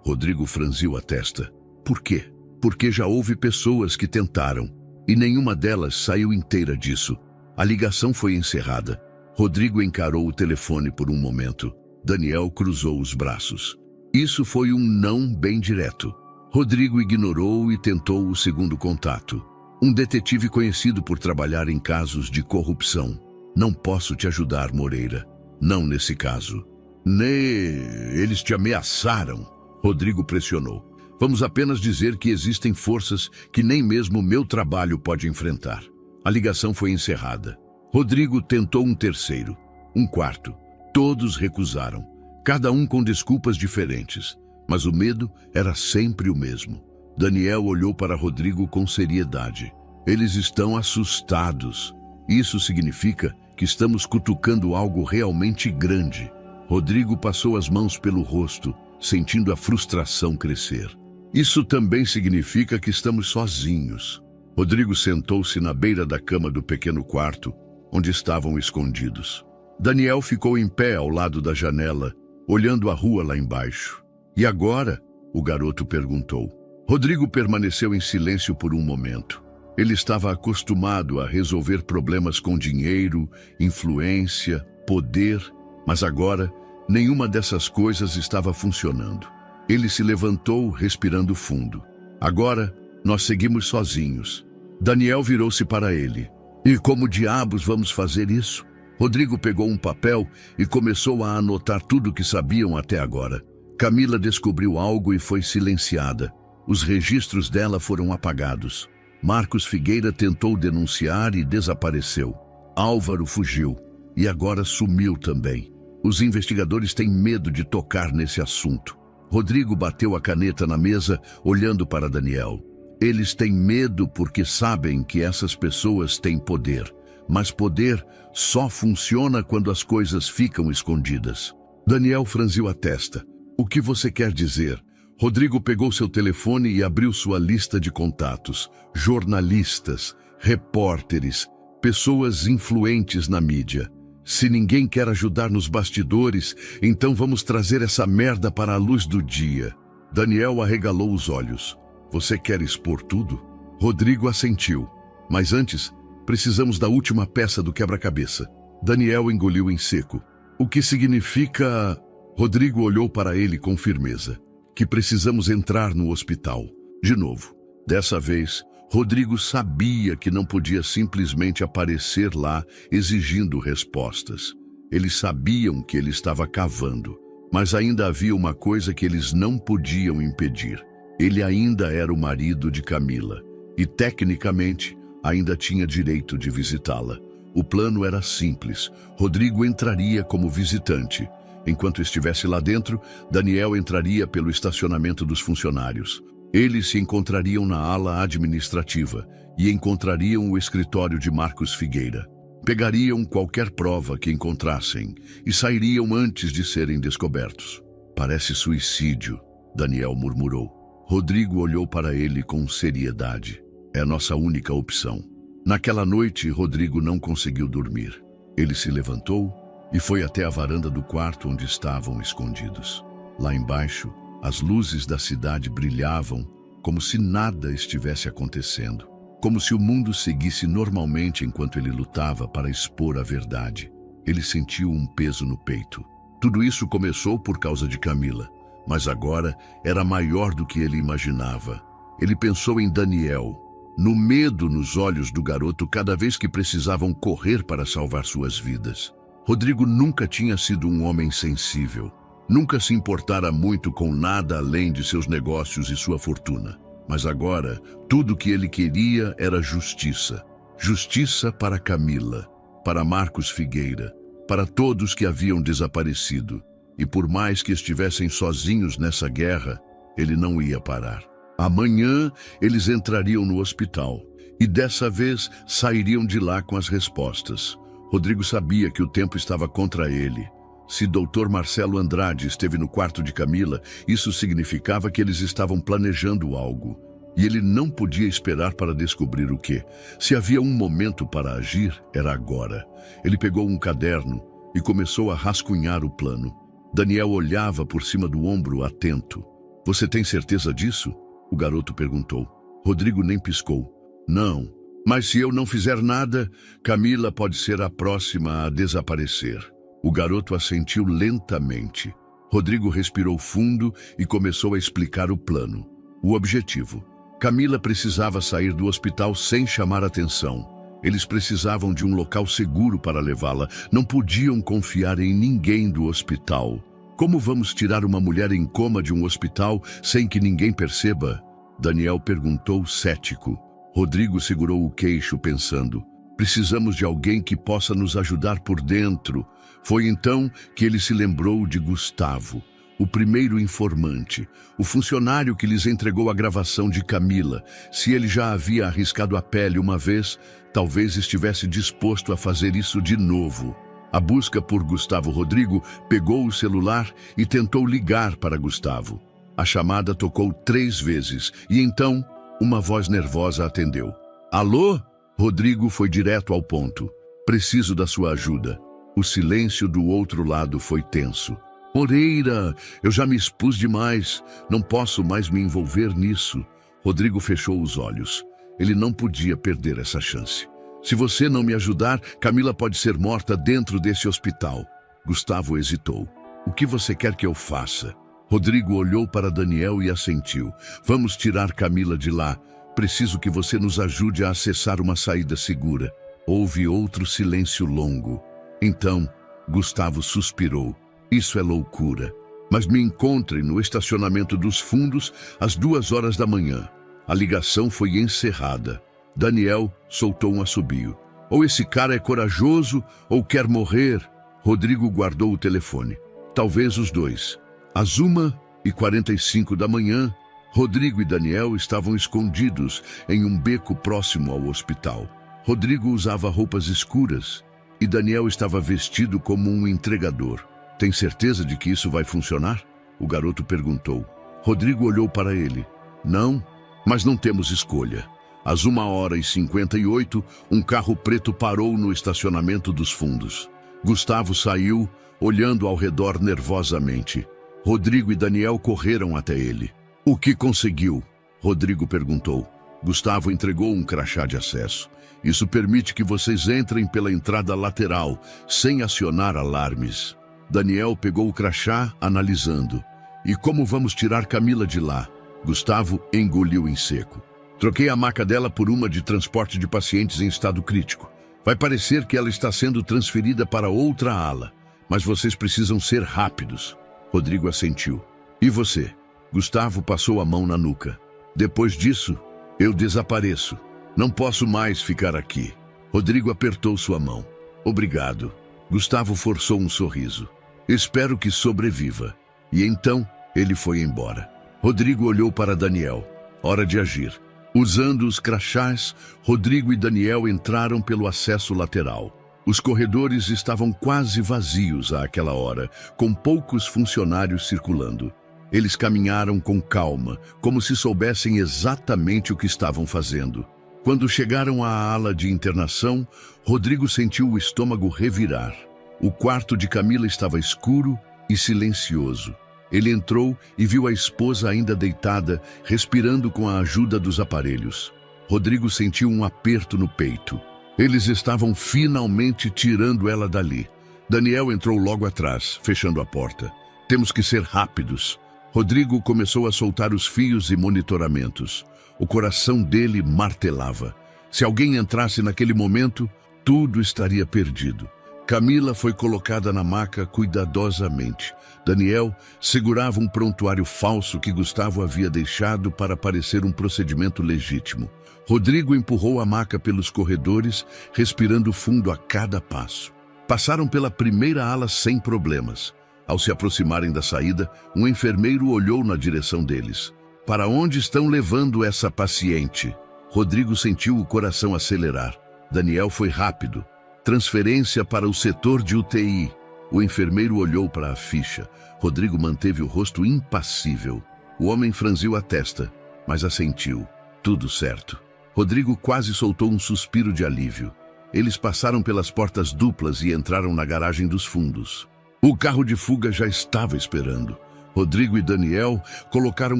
Rodrigo franziu a testa. Por quê? Porque já houve pessoas que tentaram, e nenhuma delas saiu inteira disso. A ligação foi encerrada. Rodrigo encarou o telefone por um momento. Daniel cruzou os braços. Isso foi um não bem direto. Rodrigo ignorou e tentou o segundo contato. Um detetive conhecido por trabalhar em casos de corrupção. Não posso te ajudar, Moreira. Não nesse caso. Eles te ameaçaram. Rodrigo pressionou. Vamos apenas dizer que existem forças que nem mesmo meu trabalho pode enfrentar. A ligação foi encerrada. Rodrigo tentou um terceiro, um quarto. Todos recusaram, cada um com desculpas diferentes. Mas o medo era sempre o mesmo. Daniel olhou para Rodrigo com seriedade. Eles estão assustados. Isso significa que estamos cutucando algo realmente grande. Rodrigo passou as mãos pelo rosto, sentindo a frustração crescer. Isso também significa que estamos sozinhos. Rodrigo sentou-se na beira da cama do pequeno quarto, onde estavam escondidos. Daniel ficou em pé ao lado da janela, olhando a rua lá embaixo. E agora? O garoto perguntou. Rodrigo permaneceu em silêncio por um momento. Ele estava acostumado a resolver problemas com dinheiro, influência, poder, mas agora nenhuma dessas coisas estava funcionando. Ele se levantou, respirando fundo. Agora, Nós seguimos sozinhos. Daniel virou-se para ele. E como diabos vamos fazer isso? Rodrigo pegou um papel e começou a anotar tudo o que sabiam até agora. Camila descobriu algo e foi silenciada. Os registros dela foram apagados. Marcos Figueira tentou denunciar e desapareceu. Álvaro fugiu e agora sumiu também. Os investigadores têm medo de tocar nesse assunto. Rodrigo bateu a caneta na mesa, olhando para Daniel. Eles têm medo porque sabem que essas pessoas têm poder. Mas poder só funciona quando as coisas ficam escondidas. Daniel franziu a testa. O que você quer dizer? Rodrigo pegou seu telefone e abriu sua lista de contatos. Jornalistas, repórteres, pessoas influentes na mídia. Se ninguém quer ajudar nos bastidores, então vamos trazer essa merda para a luz do dia. Daniel arregalou os olhos. Você quer expor tudo? Rodrigo assentiu. Mas antes, precisamos da última peça do quebra-cabeça. Daniel engoliu em seco. O que significa... Rodrigo olhou para ele com firmeza. Que precisamos entrar no hospital. De novo. Dessa vez, Rodrigo sabia que não podia simplesmente aparecer lá exigindo respostas. Eles sabiam que ele estava cavando, mas ainda havia uma coisa que eles não podiam impedir. Ele ainda era o marido de Camila e, tecnicamente, ainda tinha direito de visitá-la. O plano era simples. Rodrigo entraria como visitante. Enquanto estivesse lá dentro, Daniel entraria pelo estacionamento dos funcionários. Eles se encontrariam na ala administrativa e encontrariam o escritório de Marcos Figueira. Pegariam qualquer prova que encontrassem e sairiam antes de serem descobertos. Parece suicídio, Daniel murmurou. Rodrigo olhou para ele com seriedade. É a nossa única opção. Naquela noite, Rodrigo não conseguiu dormir. Ele se levantou e foi até a varanda do quarto onde estavam escondidos. Lá embaixo, as luzes da cidade brilhavam como se nada estivesse acontecendo, como se o mundo seguisse normalmente enquanto ele lutava para expor a verdade. Ele sentiu um peso no peito. Tudo isso começou por causa de Camila, mas agora era maior do que ele imaginava. Ele pensou em Daniel, no medo nos olhos do garoto cada vez que precisavam correr para salvar suas vidas. Rodrigo nunca tinha sido um homem sensível. Nunca se importara muito com nada além de seus negócios e sua fortuna. Mas agora, tudo o que ele queria era justiça. Justiça para Camila, para Marcos Figueira, para todos que haviam desaparecido. E por mais que estivessem sozinhos nessa guerra, ele não ia parar. Amanhã, eles entrariam no hospital. E dessa vez, sairiam de lá com as respostas. Rodrigo sabia que o tempo estava contra ele. Se Dr. Marcelo Andrade esteve no quarto de Camila, isso significava que eles estavam planejando algo. E ele não podia esperar para descobrir o quê. Se havia um momento para agir, era agora. Ele pegou um caderno e começou a rascunhar o plano. Daniel olhava por cima do ombro, atento. Você tem certeza disso? O garoto perguntou. Rodrigo nem piscou. Não, mas se eu não fizer nada, Camila pode ser a próxima a desaparecer. O garoto assentiu lentamente. Rodrigo respirou fundo e começou a explicar o plano. O objetivo. Camila precisava sair do hospital sem chamar atenção. Eles precisavam de um local seguro para levá-la. Não podiam confiar em ninguém do hospital. Como vamos tirar uma mulher em coma de um hospital sem que ninguém perceba? Daniel perguntou cético. Rodrigo segurou o queixo pensando. Precisamos de alguém que possa nos ajudar por dentro. Foi então que ele se lembrou de Gustavo, o primeiro informante, o funcionário que lhes entregou a gravação de Camila. Se ele já havia arriscado a pele uma vez, talvez estivesse disposto a fazer isso de novo. A busca por Gustavo. Rodrigo pegou o celular e tentou ligar para Gustavo. A chamada tocou 3 vezes e então uma voz nervosa atendeu. Alô? Rodrigo foi direto ao ponto. Preciso da sua ajuda. O silêncio do outro lado foi tenso. Moreira, eu já me expus demais. Não posso mais me envolver nisso. Rodrigo fechou os olhos. Ele não podia perder essa chance. Se você não me ajudar, Camila pode ser morta dentro desse hospital. Gustavo hesitou. O que você quer que eu faça? Rodrigo olhou para Daniel e assentiu. Vamos tirar Camila de lá. preciso que você nos ajude a acessar uma saída segura. Houve outro silêncio longo. Então, Gustavo suspirou. Isso é loucura. Mas me encontrem no estacionamento dos fundos às 2 horas da manhã. A ligação foi encerrada. Daniel soltou um assobio. Ou esse cara é corajoso ou quer morrer. Rodrigo guardou o telefone. Talvez os dois. Às 1h45 da manhã, Rodrigo e Daniel estavam escondidos em um beco próximo ao hospital. Rodrigo usava roupas escuras e Daniel estava vestido como um entregador. Tem certeza de que isso vai funcionar? O garoto perguntou. Rodrigo olhou para ele. Não, mas não temos escolha. Às 1h58, um carro preto parou no estacionamento dos fundos. Gustavo saiu, olhando ao redor nervosamente. Rodrigo e Daniel correram até ele. O que conseguiu? Rodrigo perguntou. Gustavo entregou um crachá de acesso. Isso permite que vocês entrem pela entrada lateral, sem acionar alarmes. Daniel pegou o crachá, analisando. E como vamos tirar Camila de lá? Gustavo engoliu em seco. Troquei a maca dela por uma de transporte de pacientes em estado crítico. Vai parecer que ela está sendo transferida para outra ala, mas vocês precisam ser rápidos. Rodrigo assentiu. E você? Gustavo passou a mão na nuca. Depois disso, eu desapareço. Não posso mais ficar aqui. Rodrigo apertou sua mão. Obrigado. Gustavo forçou um sorriso. Espero que sobreviva. E então, ele foi embora. Rodrigo olhou para Daniel. Hora de agir. Usando os crachás, Rodrigo e Daniel entraram pelo acesso lateral. Os corredores estavam quase vazios àquela hora, com poucos funcionários circulando. Eles caminharam com calma, como se soubessem exatamente o que estavam fazendo. Quando chegaram à ala de internação, Rodrigo sentiu o estômago revirar. O quarto de Camila estava escuro e silencioso. Ele entrou e viu a esposa ainda deitada, respirando com a ajuda dos aparelhos. Rodrigo sentiu um aperto no peito. Eles estavam finalmente tirando ela dali. Daniel entrou logo atrás, fechando a porta. Temos que ser rápidos. Rodrigo começou a soltar os fios e monitoramentos. O coração dele martelava. Se alguém entrasse naquele momento, tudo estaria perdido. Camila foi colocada na maca cuidadosamente. Daniel segurava um prontuário falso que Gustavo havia deixado para parecer um procedimento legítimo. Rodrigo empurrou a maca pelos corredores, respirando fundo a cada passo. Passaram pela primeira ala sem problemas. Ao se aproximarem da saída, um enfermeiro olhou na direção deles. Para onde estão levando essa paciente? Rodrigo sentiu o coração acelerar. Daniel foi rápido. Transferência para o setor de UTI. O enfermeiro olhou para a ficha. Rodrigo manteve o rosto impassível. O homem franziu a testa, mas assentiu. Tudo certo. Rodrigo quase soltou um suspiro de alívio. Eles passaram pelas portas duplas e entraram na garagem dos fundos. O carro de fuga já estava esperando. Rodrigo e Daniel colocaram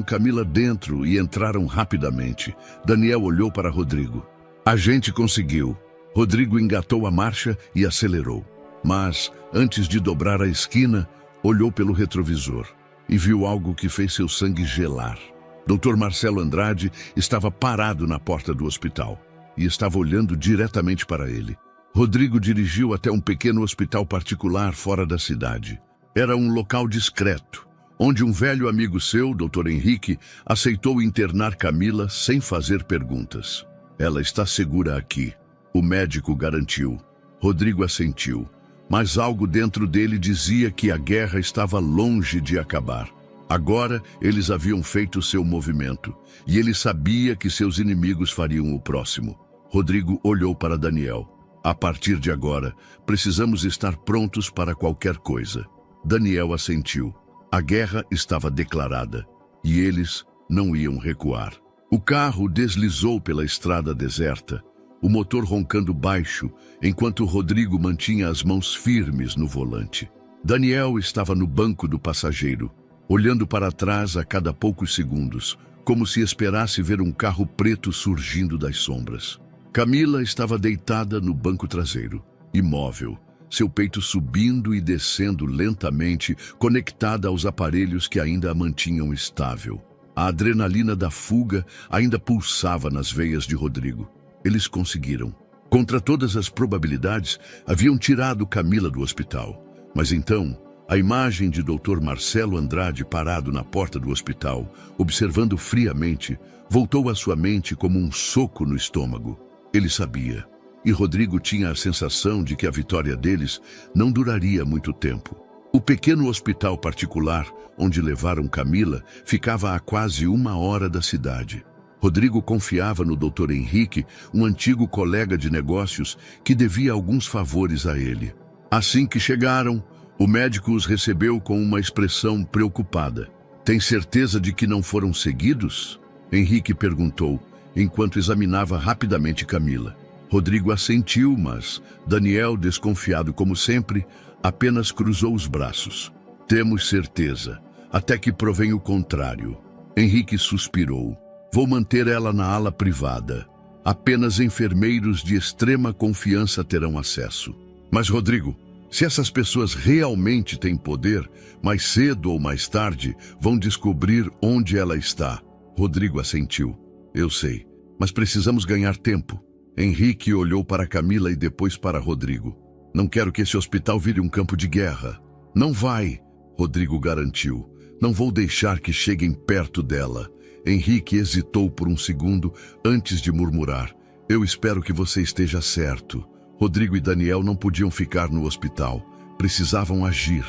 Camila dentro e entraram rapidamente. Daniel olhou para Rodrigo. A gente conseguiu. Rodrigo engatou a marcha e acelerou. Mas, antes de dobrar a esquina, olhou pelo retrovisor e viu algo que fez seu sangue gelar. Dr. Marcelo Andrade estava parado na porta do hospital e estava olhando diretamente para ele. Rodrigo dirigiu até um pequeno hospital particular fora da cidade. Era um local discreto, onde um velho amigo seu, Dr. Henrique, aceitou internar Camila sem fazer perguntas. Ela está segura aqui. O médico garantiu. Rodrigo assentiu, mas algo dentro dele dizia que a guerra estava longe de acabar. Agora eles haviam feito seu movimento, e ele sabia que seus inimigos fariam o próximo. Rodrigo olhou para Daniel. A partir de agora, precisamos estar prontos para qualquer coisa. Daniel assentiu. A guerra estava declarada, e eles não iam recuar. O carro deslizou pela estrada deserta, o motor roncando baixo, enquanto Rodrigo mantinha as mãos firmes no volante. Daniel estava no banco do passageiro, olhando para trás a cada poucos segundos, como se esperasse ver um carro preto surgindo das sombras. Camila estava deitada no banco traseiro, imóvel, seu peito subindo e descendo lentamente, conectada aos aparelhos que ainda a mantinham estável. A adrenalina da fuga ainda pulsava nas veias de Rodrigo. Eles conseguiram. Contra todas as probabilidades, haviam tirado Camila do hospital. Mas então, a imagem de Dr. Marcelo Andrade parado na porta do hospital, observando friamente, voltou à sua mente como um soco no estômago. Ele sabia. E Rodrigo tinha a sensação de que a vitória deles não duraria muito tempo. O pequeno hospital particular, onde levaram Camila, ficava a quase 1 hora da cidade. Rodrigo confiava no Dr. Henrique, um antigo colega de negócios que devia alguns favores a ele. Assim que chegaram, o médico os recebeu com uma expressão preocupada. "Tem certeza de que não foram seguidos?" Henrique perguntou, enquanto examinava rapidamente Camila. Rodrigo assentiu, mas Daniel, desconfiado como sempre, apenas cruzou os braços. "Temos certeza, até que provém o contrário." Henrique suspirou. "Vou manter ela na ala privada. Apenas enfermeiros de extrema confiança terão acesso." "Mas, Rodrigo, se essas pessoas realmente têm poder, mais cedo ou mais tarde vão descobrir onde ela está." Rodrigo assentiu. "Eu sei, mas precisamos ganhar tempo." Henrique olhou para Camila e depois para Rodrigo. "Não quero que esse hospital vire um campo de guerra." "Não vai," Rodrigo garantiu. "Não vou deixar que cheguem perto dela." Henrique hesitou por um segundo antes de murmurar. "Eu espero que você esteja certo." Rodrigo e Daniel não podiam ficar no hospital. Precisavam agir.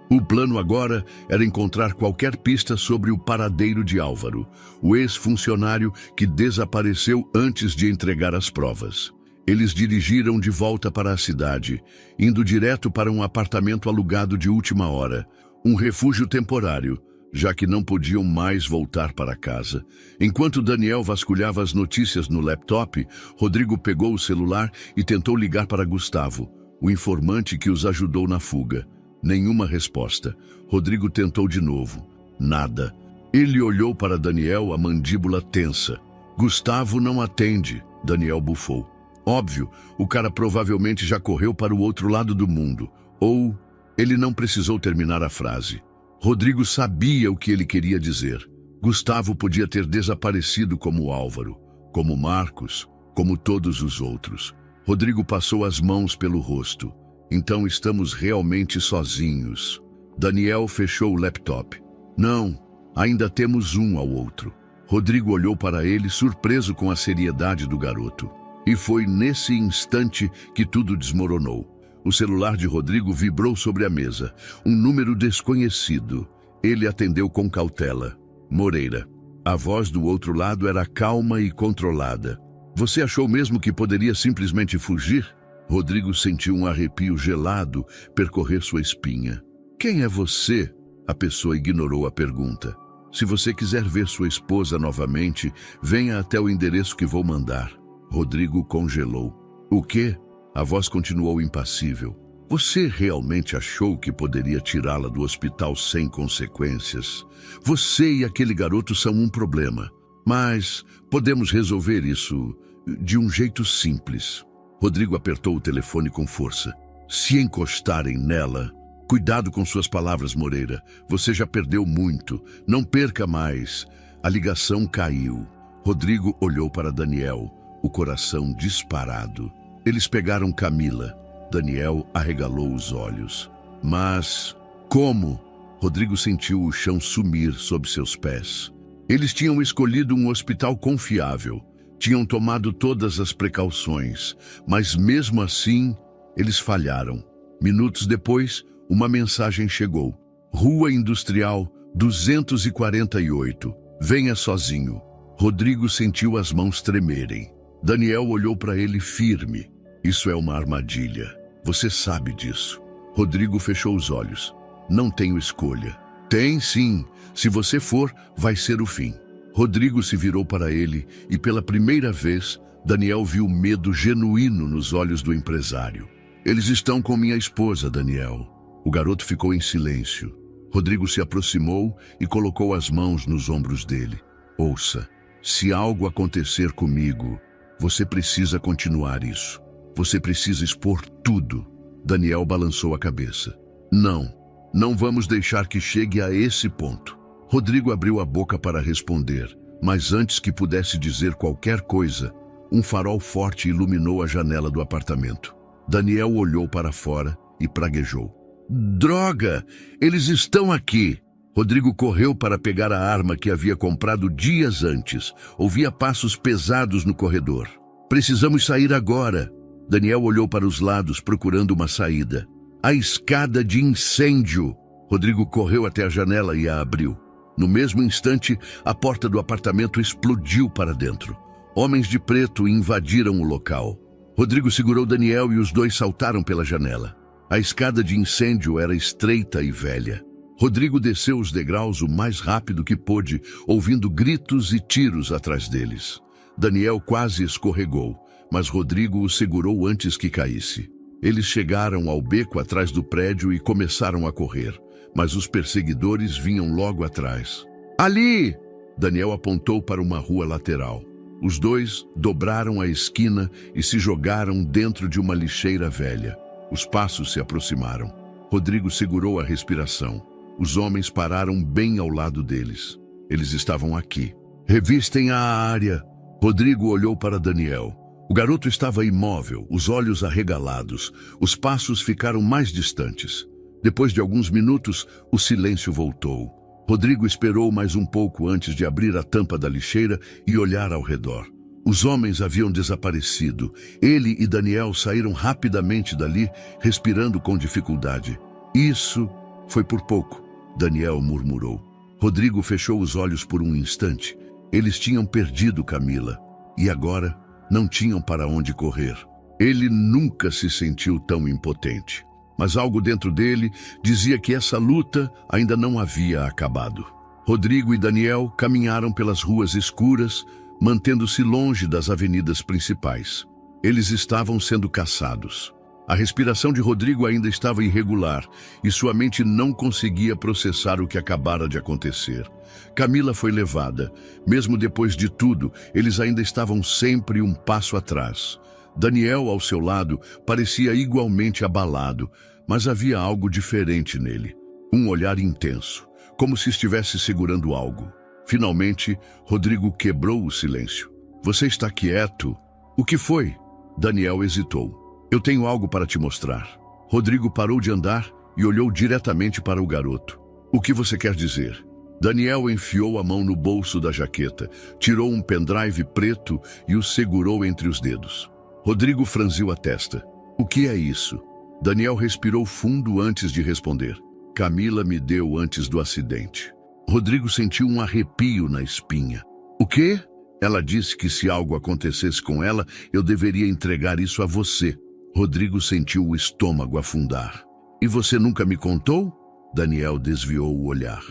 O plano agora era encontrar qualquer pista sobre o paradeiro de Álvaro, o ex-funcionário que desapareceu antes de entregar as provas. Eles dirigiram de volta para a cidade, indo direto para um apartamento alugado de última hora, um refúgio temporário, já que não podiam mais voltar para casa. Enquanto Daniel vasculhava as notícias no laptop, Rodrigo pegou o celular e tentou ligar para Gustavo, o informante que os ajudou na fuga. Nenhuma resposta. Rodrigo tentou de novo. Nada. Ele olhou para Daniel, a mandíbula tensa. "Gustavo não atende", Daniel bufou. "Óbvio, o cara provavelmente já correu para o outro lado do mundo." Ou ele não precisou terminar a frase. Rodrigo sabia o que ele queria dizer. Gustavo podia ter desaparecido como Álvaro, como Marcos, como todos os outros. Rodrigo passou as mãos pelo rosto. "Então estamos realmente sozinhos." Daniel fechou o laptop. "Não, ainda temos um ao outro." Rodrigo olhou para ele, surpreso com a seriedade do garoto. E foi nesse instante que tudo desmoronou. O celular de Rodrigo vibrou sobre a mesa. Um número desconhecido. Ele atendeu com cautela. Moreira. A voz do outro lado era calma e controlada. "Você achou mesmo que poderia simplesmente fugir?" Rodrigo sentiu um arrepio gelado percorrer sua espinha. "Quem é você?" A pessoa ignorou a pergunta. "Se você quiser ver sua esposa novamente, venha até o endereço que vou mandar." Rodrigo congelou. "O quê?" A voz continuou impassível. "Você realmente achou que poderia tirá-la do hospital sem consequências? Você e aquele garoto são um problema. Mas podemos resolver isso de um jeito simples." Rodrigo apertou o telefone com força. "Se encostarem nela..." "Cuidado com suas palavras, Moreira. Você já perdeu muito. Não perca mais." A ligação caiu. Rodrigo olhou para Daniel, o coração disparado. Eles pegaram Camila. Daniel arregalou os olhos. "Mas como?" Rodrigo sentiu o chão sumir sob seus pés. Eles tinham escolhido um hospital confiável. Tinham tomado todas as precauções, mas mesmo assim, eles falharam. Minutos depois, uma mensagem chegou. "Rua Industrial 248. Venha sozinho." Rodrigo sentiu as mãos tremerem. Daniel olhou para ele firme. "Isso é uma armadilha. Você sabe disso." Rodrigo fechou os olhos. "Não tenho escolha." "Tem sim. Se você for, vai ser o fim." Rodrigo se virou para ele e, pela primeira vez, Daniel viu medo genuíno nos olhos do empresário. "Eles estão com minha esposa, Daniel." O garoto ficou em silêncio. Rodrigo se aproximou e colocou as mãos nos ombros dele. "Ouça, se algo acontecer comigo, você precisa continuar isso. Você precisa expor tudo." Daniel balançou a cabeça. Não vamos deixar que chegue a esse ponto." Rodrigo abriu a boca para responder, mas antes que pudesse dizer qualquer coisa, um farol forte iluminou a janela do apartamento. Daniel olhou para fora e praguejou. Droga! Eles estão aqui! Rodrigo correu para pegar a arma que havia comprado dias antes. Ouvia passos pesados no corredor. Precisamos sair agora. Daniel olhou para os lados, procurando uma saída. A escada de incêndio! Rodrigo correu até a janela e a abriu. No mesmo instante, a porta do apartamento explodiu para dentro. Homens de preto invadiram o local. Rodrigo segurou Daniel e os dois saltaram pela janela. A escada de incêndio era estreita e velha. Rodrigo desceu os degraus o mais rápido que pôde, ouvindo gritos e tiros atrás deles. Daniel quase escorregou, mas Rodrigo o segurou antes que caísse. Eles chegaram ao beco atrás do prédio e começaram a correr, mas os perseguidores vinham logo atrás. Ali! Daniel apontou para uma rua lateral. Os dois dobraram a esquina e se jogaram dentro de uma lixeira velha. Os passos se aproximaram. Rodrigo segurou a respiração. Os homens pararam bem ao lado deles. Eles estavam aqui. Revistem a área. Rodrigo olhou para Daniel. O garoto estava imóvel, os olhos arregalados. Os passos ficaram mais distantes. Depois de alguns minutos, o silêncio voltou. Rodrigo esperou mais um pouco antes de abrir a tampa da lixeira e olhar ao redor. Os homens haviam desaparecido. Ele e Daniel saíram rapidamente dali, respirando com dificuldade. Isso foi por pouco, Daniel murmurou. Rodrigo fechou os olhos por um instante. Eles tinham perdido Camila e agora não tinham para onde correr. Ele nunca se sentiu tão impotente. Mas algo dentro dele dizia que essa luta ainda não havia acabado. Rodrigo e Daniel caminharam pelas ruas escuras, mantendo-se longe das avenidas principais. Eles estavam sendo caçados. A respiração de Rodrigo ainda estava irregular e sua mente não conseguia processar o que acabara de acontecer. Camila foi levada. Mesmo depois de tudo, eles ainda estavam sempre um passo atrás. Daniel, ao seu lado, parecia igualmente abalado, mas havia algo diferente nele. Um olhar intenso, como se estivesse segurando algo. Finalmente, Rodrigo quebrou o silêncio. Você está quieto? O que foi? Daniel hesitou. Eu tenho algo para te mostrar. Rodrigo parou de andar e olhou diretamente para o garoto. O que você quer dizer? Daniel enfiou a mão no bolso da jaqueta, tirou um pendrive preto e o segurou entre os dedos. Rodrigo franziu a testa. O que é isso? Daniel respirou fundo antes de responder. Camila me deu antes do acidente. Rodrigo sentiu um arrepio na espinha. O quê? Ela disse que se algo acontecesse com ela, eu deveria entregar isso a você. Rodrigo sentiu o estômago afundar. E você nunca me contou? Daniel desviou o olhar.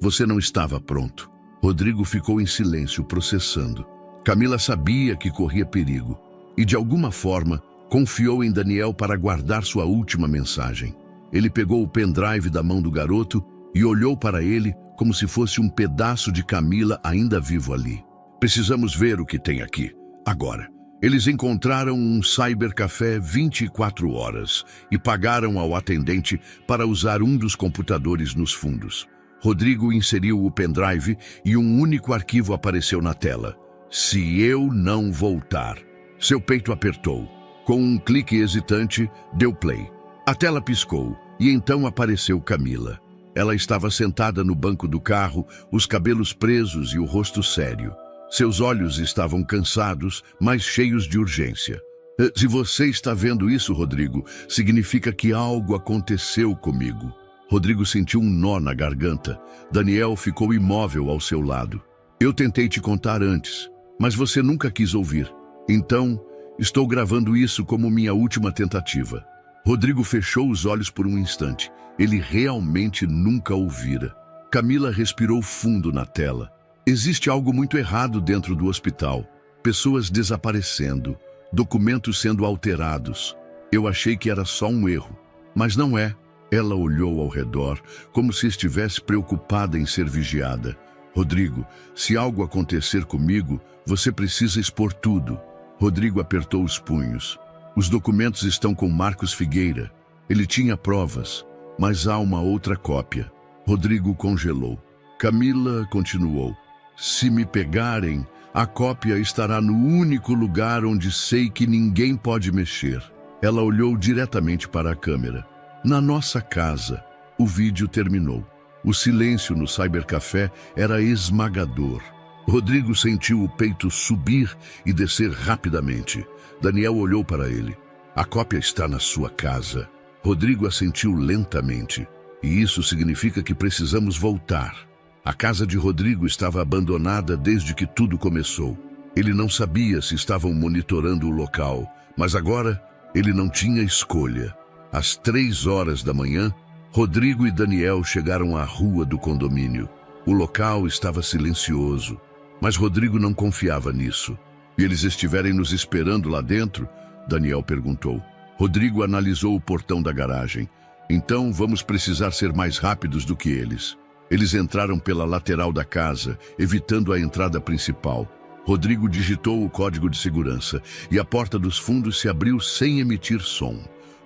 Você não estava pronto. Rodrigo ficou em silêncio, processando. Camila sabia que corria perigo. E, de alguma forma, confiou em Daniel para guardar sua última mensagem. Ele pegou o pendrive da mão do garoto e olhou para ele como se fosse um pedaço de Camila ainda vivo ali. Precisamos ver o que tem aqui, agora. Eles encontraram um cybercafé 24 horas e pagaram ao atendente para usar um dos computadores nos fundos. Rodrigo inseriu o pendrive e um único arquivo apareceu na tela. Se eu não voltar. Seu peito apertou. Com um clique hesitante, deu play. A tela piscou e então apareceu Camila. Ela estava sentada no banco do carro, os cabelos presos e o rosto sério. Seus olhos estavam cansados, mas cheios de urgência. Se você está vendo isso, Rodrigo, significa que algo aconteceu comigo. Rodrigo sentiu um nó na garganta. Daniel ficou imóvel ao seu lado. Eu tentei te contar antes, mas você nunca quis ouvir. Então, estou gravando isso como minha última tentativa. Rodrigo fechou os olhos por um instante. Ele realmente nunca ouvira. Camila respirou fundo na tela. Existe algo muito errado dentro do hospital. Pessoas desaparecendo, documentos sendo alterados. Eu achei que era só um erro, mas não é. Ela olhou ao redor, como se estivesse preocupada em ser vigiada. Rodrigo, se algo acontecer comigo, você precisa expor tudo. Rodrigo apertou os punhos. Os documentos estão com Marcos Figueira. Ele tinha provas, mas há uma outra cópia. Rodrigo congelou. Camila continuou. Se me pegarem, a cópia estará no único lugar onde sei que ninguém pode mexer. Ela olhou diretamente para a câmera. Na nossa casa, o vídeo terminou. O silêncio no cybercafé era esmagador. Rodrigo sentiu o peito subir e descer rapidamente. Daniel olhou para ele. A cópia está na sua casa. Rodrigo assentiu lentamente. E isso significa que precisamos voltar. A casa de Rodrigo estava abandonada desde que tudo começou. Ele não sabia se estavam monitorando o local, mas agora ele não tinha escolha. Às 3 horas da manhã, Rodrigo e Daniel chegaram à rua do condomínio. O local estava silencioso, mas Rodrigo não confiava nisso. E eles estiverem nos esperando lá dentro? Daniel perguntou. Rodrigo analisou o portão da garagem. Então vamos precisar ser mais rápidos do que eles. Eles entraram pela lateral da casa, evitando a entrada principal. Rodrigo digitou o código de segurança e a porta dos fundos se abriu sem emitir som.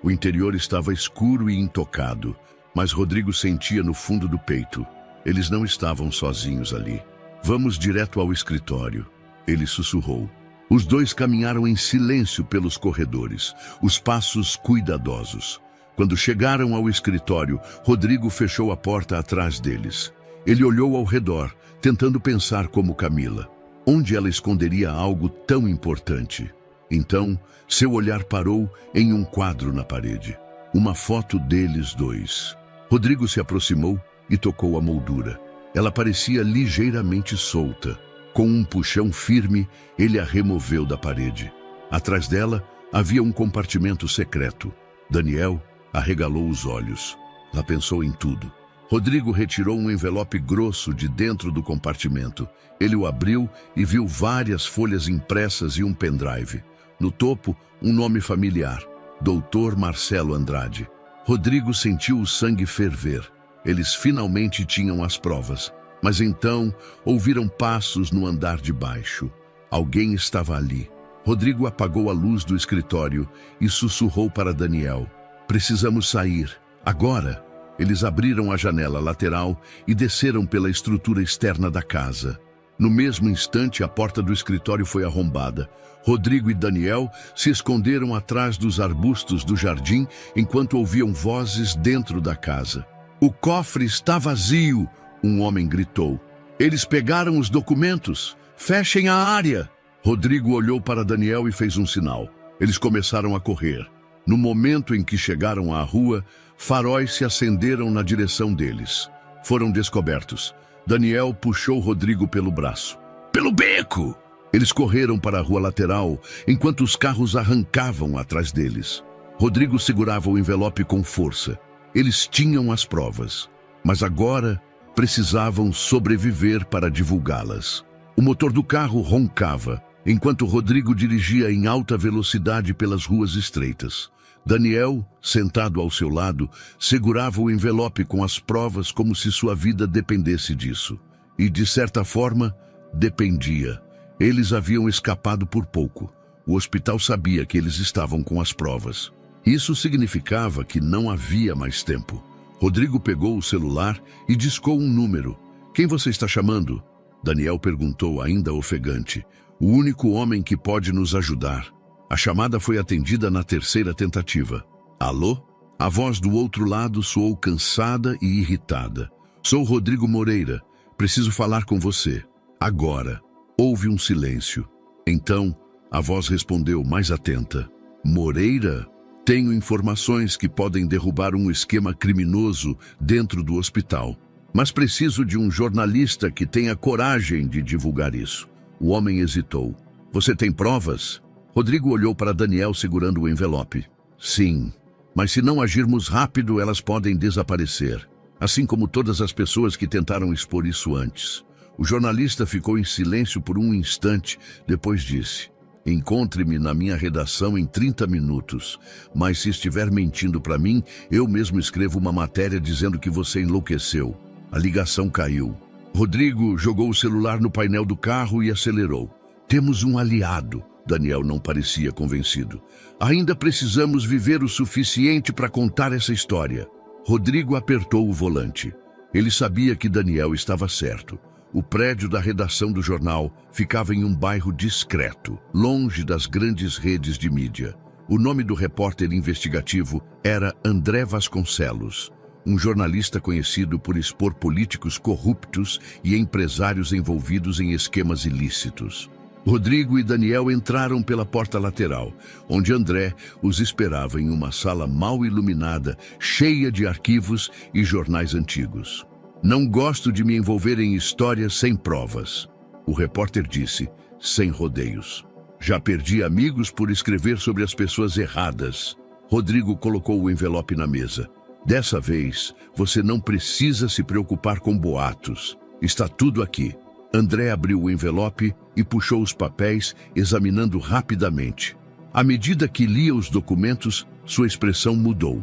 O interior estava escuro e intocado, mas Rodrigo sentia no fundo do peito. Eles não estavam sozinhos ali. Vamos direto ao escritório, ele sussurrou. Os dois caminharam em silêncio pelos corredores, os passos cuidadosos. Quando chegaram ao escritório, Rodrigo fechou a porta atrás deles. Ele olhou ao redor, tentando pensar como Camila. Onde ela esconderia algo tão importante? Então, seu olhar parou em um quadro na parede. Uma foto deles dois. Rodrigo se aproximou e tocou a moldura. Ela parecia ligeiramente solta. Com um puxão firme, ele a removeu da parede. Atrás dela, havia um compartimento secreto. Daniel arregalou os olhos. Lá pensou em tudo. Rodrigo retirou um envelope grosso de dentro do compartimento. Ele o abriu e viu várias folhas impressas e um pendrive. No topo, um nome familiar, Dr. Marcelo Andrade. Rodrigo sentiu o sangue ferver. Eles finalmente tinham as provas. Mas então, ouviram passos no andar de baixo. Alguém estava ali. Rodrigo apagou a luz do escritório e sussurrou para Daniel. Precisamos sair. Agora. Eles abriram a janela lateral e desceram pela estrutura externa da casa. No mesmo instante, a porta do escritório foi arrombada. Rodrigo e Daniel se esconderam atrás dos arbustos do jardim enquanto ouviam vozes dentro da casa. O cofre está vazio, um homem gritou. Eles pegaram os documentos. Fechem a área. Rodrigo olhou para Daniel e fez um sinal. Eles começaram a correr. No momento em que chegaram à rua, faróis se acenderam na direção deles. Foram descobertos. Daniel puxou Rodrigo pelo braço. Pelo beco! Eles correram para a rua lateral, enquanto os carros arrancavam atrás deles. Rodrigo segurava o envelope com força. Eles tinham as provas, mas agora precisavam sobreviver para divulgá-las. O motor do carro roncava, enquanto Rodrigo dirigia em alta velocidade pelas ruas estreitas. Daniel, sentado ao seu lado, segurava o envelope com as provas como se sua vida dependesse disso. E, de certa forma, dependia. Eles haviam escapado por pouco. O hospital sabia que eles estavam com as provas. Isso significava que não havia mais tempo. Rodrigo pegou o celular e discou um número. Quem você está chamando? Daniel perguntou, ainda ofegante. O único homem que pode nos ajudar. A chamada foi atendida na terceira tentativa. Alô? A voz do outro lado soou cansada e irritada. Sou Rodrigo Moreira. Preciso falar com você. Agora. Houve um silêncio. Então, a voz respondeu mais atenta. Moreira? Tenho informações que podem derrubar um esquema criminoso dentro do hospital. Mas preciso de um jornalista que tenha coragem de divulgar isso. O homem hesitou. Você tem provas? Rodrigo olhou para Daniel segurando o envelope. Sim, mas se não agirmos rápido, elas podem desaparecer. Assim como todas as pessoas que tentaram expor isso antes. O jornalista ficou em silêncio por um instante, depois disse: encontre-me na minha redação em 30 minutos, mas se estiver mentindo para mim, eu mesmo escrevo uma matéria dizendo que você enlouqueceu. A ligação caiu. Rodrigo jogou o celular no painel do carro e acelerou. Temos um aliado. Daniel não parecia convencido. Ainda precisamos viver o suficiente para contar essa história. Rodrigo apertou o volante. Ele sabia que Daniel estava certo. O prédio da redação do jornal ficava em um bairro discreto, longe das grandes redes de mídia. O nome do repórter investigativo era André Vasconcelos, um jornalista conhecido por expor políticos corruptos e empresários envolvidos em esquemas ilícitos. Rodrigo e Daniel entraram pela porta lateral, onde André os esperava em uma sala mal iluminada, cheia de arquivos e jornais antigos. "Não gosto de me envolver em histórias sem provas", o repórter disse, sem rodeios. "Já perdi amigos por escrever sobre as pessoas erradas." Rodrigo colocou o envelope na mesa. "Dessa vez, você não precisa se preocupar com boatos. Está tudo aqui." André abriu o envelope e puxou os papéis, examinando rapidamente. À medida que lia os documentos, sua expressão mudou.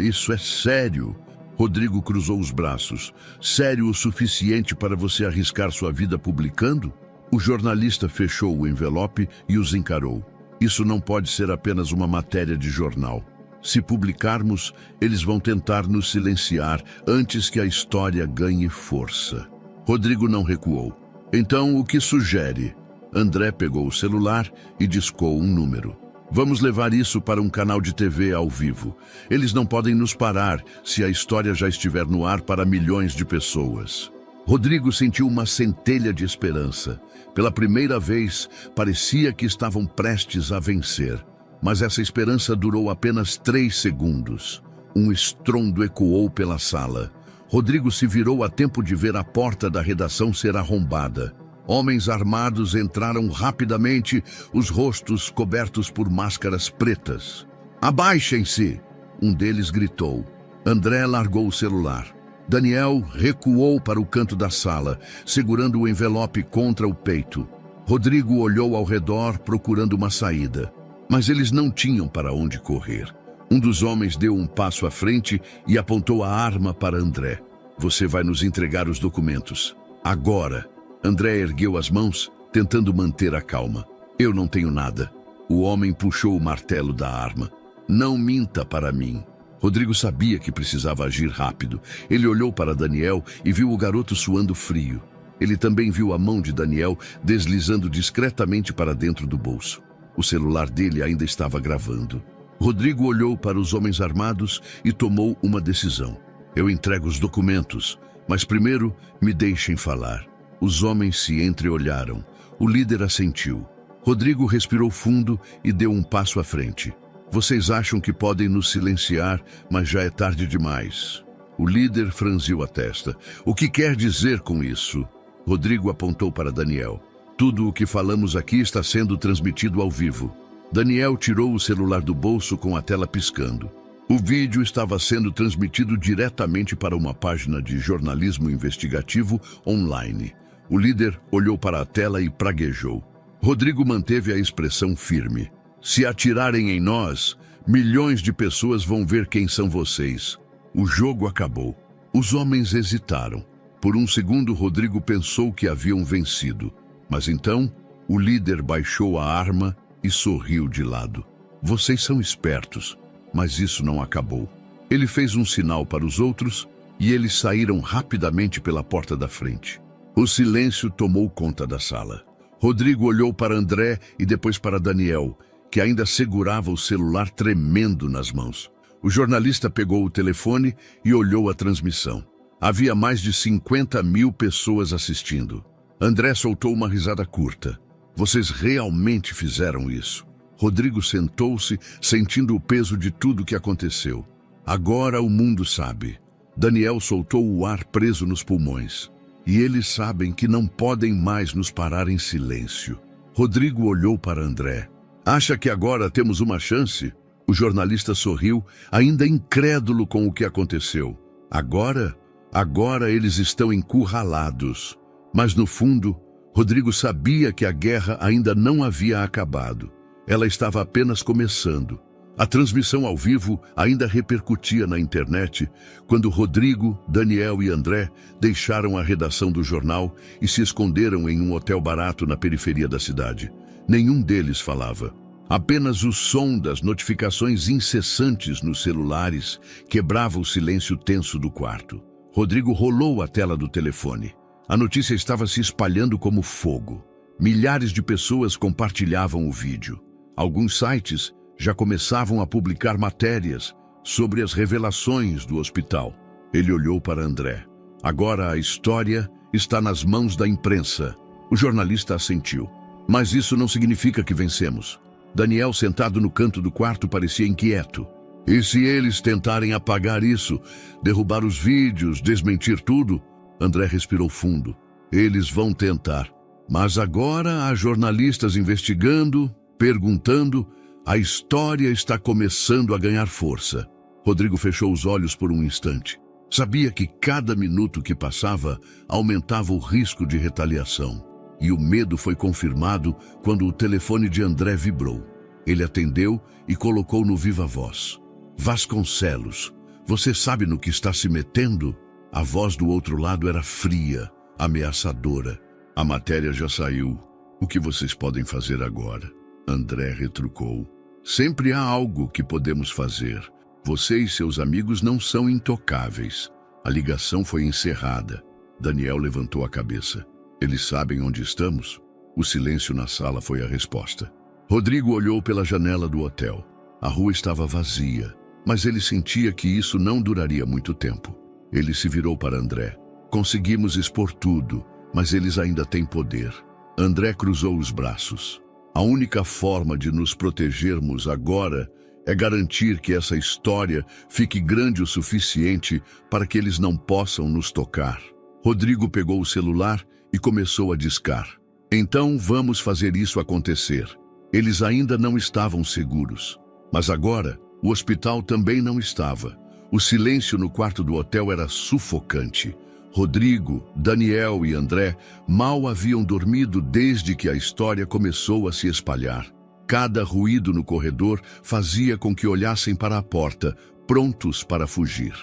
"Isso é sério." Rodrigo cruzou os braços. "Sério o suficiente para você arriscar sua vida publicando?" O jornalista fechou o envelope e os encarou. "Isso não pode ser apenas uma matéria de jornal. Se publicarmos, eles vão tentar nos silenciar antes que a história ganhe força." Rodrigo não recuou. "Então, o que sugere?" André pegou o celular e discou um número. "Vamos levar isso para um canal de TV ao vivo. Eles não podem nos parar se a história já estiver no ar para milhões de pessoas." Rodrigo sentiu uma centelha de esperança. Pela primeira vez, parecia que estavam prestes a vencer. Mas essa esperança durou apenas 3 segundos. Um estrondo ecoou pela sala. Rodrigo se virou a tempo de ver a porta da redação ser arrombada. Homens armados entraram rapidamente, os rostos cobertos por máscaras pretas. "Abaixem-se!" um deles gritou. André largou o celular. Daniel recuou para o canto da sala, segurando o envelope contra o peito. Rodrigo olhou ao redor, procurando uma saída. Mas eles não tinham para onde correr. Um dos homens deu um passo à frente e apontou a arma para André. "Você vai nos entregar os documentos. Agora." André ergueu as mãos, tentando manter a calma. "Eu não tenho nada." O homem puxou o martelo da arma. "Não minta para mim." Rodrigo sabia que precisava agir rápido. Ele olhou para Daniel e viu o garoto suando frio. Ele também viu a mão de Daniel deslizando discretamente para dentro do bolso. O celular dele ainda estava gravando. Rodrigo olhou para os homens armados e tomou uma decisão. "Eu entrego os documentos, mas primeiro me deixem falar." Os homens se entreolharam. O líder assentiu. Rodrigo respirou fundo e deu um passo à frente. "Vocês acham que podem nos silenciar, mas já é tarde demais." O líder franziu a testa. "O que quer dizer com isso?" Rodrigo apontou para Daniel. "Tudo o que falamos aqui está sendo transmitido ao vivo." Daniel tirou o celular do bolso com a tela piscando. O vídeo estava sendo transmitido diretamente para uma página de jornalismo investigativo online. O líder olhou para a tela e praguejou. Rodrigo manteve a expressão firme. "Se atirarem em nós, milhões de pessoas vão ver quem são vocês." O jogo acabou. Os homens hesitaram. Por um segundo, Rodrigo pensou que haviam vencido. Mas então, o líder baixou a arma e sorriu de lado. "Vocês são espertos, mas isso não acabou." Ele fez um sinal para os outros e eles saíram rapidamente pela porta da frente. O silêncio tomou conta da sala. Rodrigo olhou para André e depois para Daniel, que ainda segurava o celular tremendo nas mãos. O jornalista pegou o telefone e olhou a transmissão. Havia mais de 50.000 pessoas assistindo. André soltou uma risada curta. "Vocês realmente fizeram isso." Rodrigo sentou-se, sentindo o peso de tudo que aconteceu. "Agora o mundo sabe." Daniel soltou o ar preso nos pulmões. "E eles sabem que não podem mais nos parar em silêncio." Rodrigo olhou para André. "Acha que agora temos uma chance?" O jornalista sorriu, ainda incrédulo com o que aconteceu. Agora eles estão encurralados." Mas no fundo, Rodrigo sabia que a guerra ainda não havia acabado. Ela estava apenas começando. A transmissão ao vivo ainda repercutia na internet quando Rodrigo, Daniel e André deixaram a redação do jornal e se esconderam em um hotel barato na periferia da cidade. Nenhum deles falava. Apenas o som das notificações incessantes nos celulares quebrava o silêncio tenso do quarto. Rodrigo rolou a tela do telefone. A notícia estava se espalhando como fogo. Milhares de pessoas compartilhavam o vídeo. Alguns sites já começavam a publicar matérias sobre as revelações do hospital. Ele olhou para André. Agora a história está nas mãos da imprensa. O jornalista assentiu. Mas isso não significa que vencemos. Daniel, sentado no canto do quarto, parecia inquieto. E se eles tentarem apagar isso, derrubar os vídeos, desmentir tudo? André respirou fundo. Eles vão tentar. Mas agora há jornalistas investigando, perguntando. A história está começando a ganhar força. Rodrigo fechou os olhos por um instante. Sabia que cada minuto que passava aumentava o risco de retaliação. E o medo foi confirmado quando o telefone de André vibrou. Ele atendeu e colocou no viva voz. Vasconcelos, você sabe no que está se metendo? A voz do outro lado era fria, ameaçadora. A matéria já saiu. O que vocês podem fazer agora? André retrucou. Sempre há algo que podemos fazer. Você e seus amigos não são intocáveis. A ligação foi encerrada. Daniel levantou a cabeça. Eles sabem onde estamos? O silêncio na sala foi a resposta. Rodrigo olhou pela janela do hotel. A rua estava vazia, mas ele sentia que isso não duraria muito tempo. Ele se virou para André. Conseguimos expor tudo, mas eles ainda têm poder. André cruzou os braços. A única forma de nos protegermos agora é garantir que essa história fique grande o suficiente para que eles não possam nos tocar. Rodrigo pegou o celular e começou a discar. Então vamos fazer isso acontecer. Eles ainda não estavam seguros. Mas agora, o hospital também não estava. O silêncio no quarto do hotel era sufocante. Rodrigo, Daniel e André mal haviam dormido desde que a história começou a se espalhar. Cada ruído no corredor fazia com que olhassem para a porta, prontos para fugir.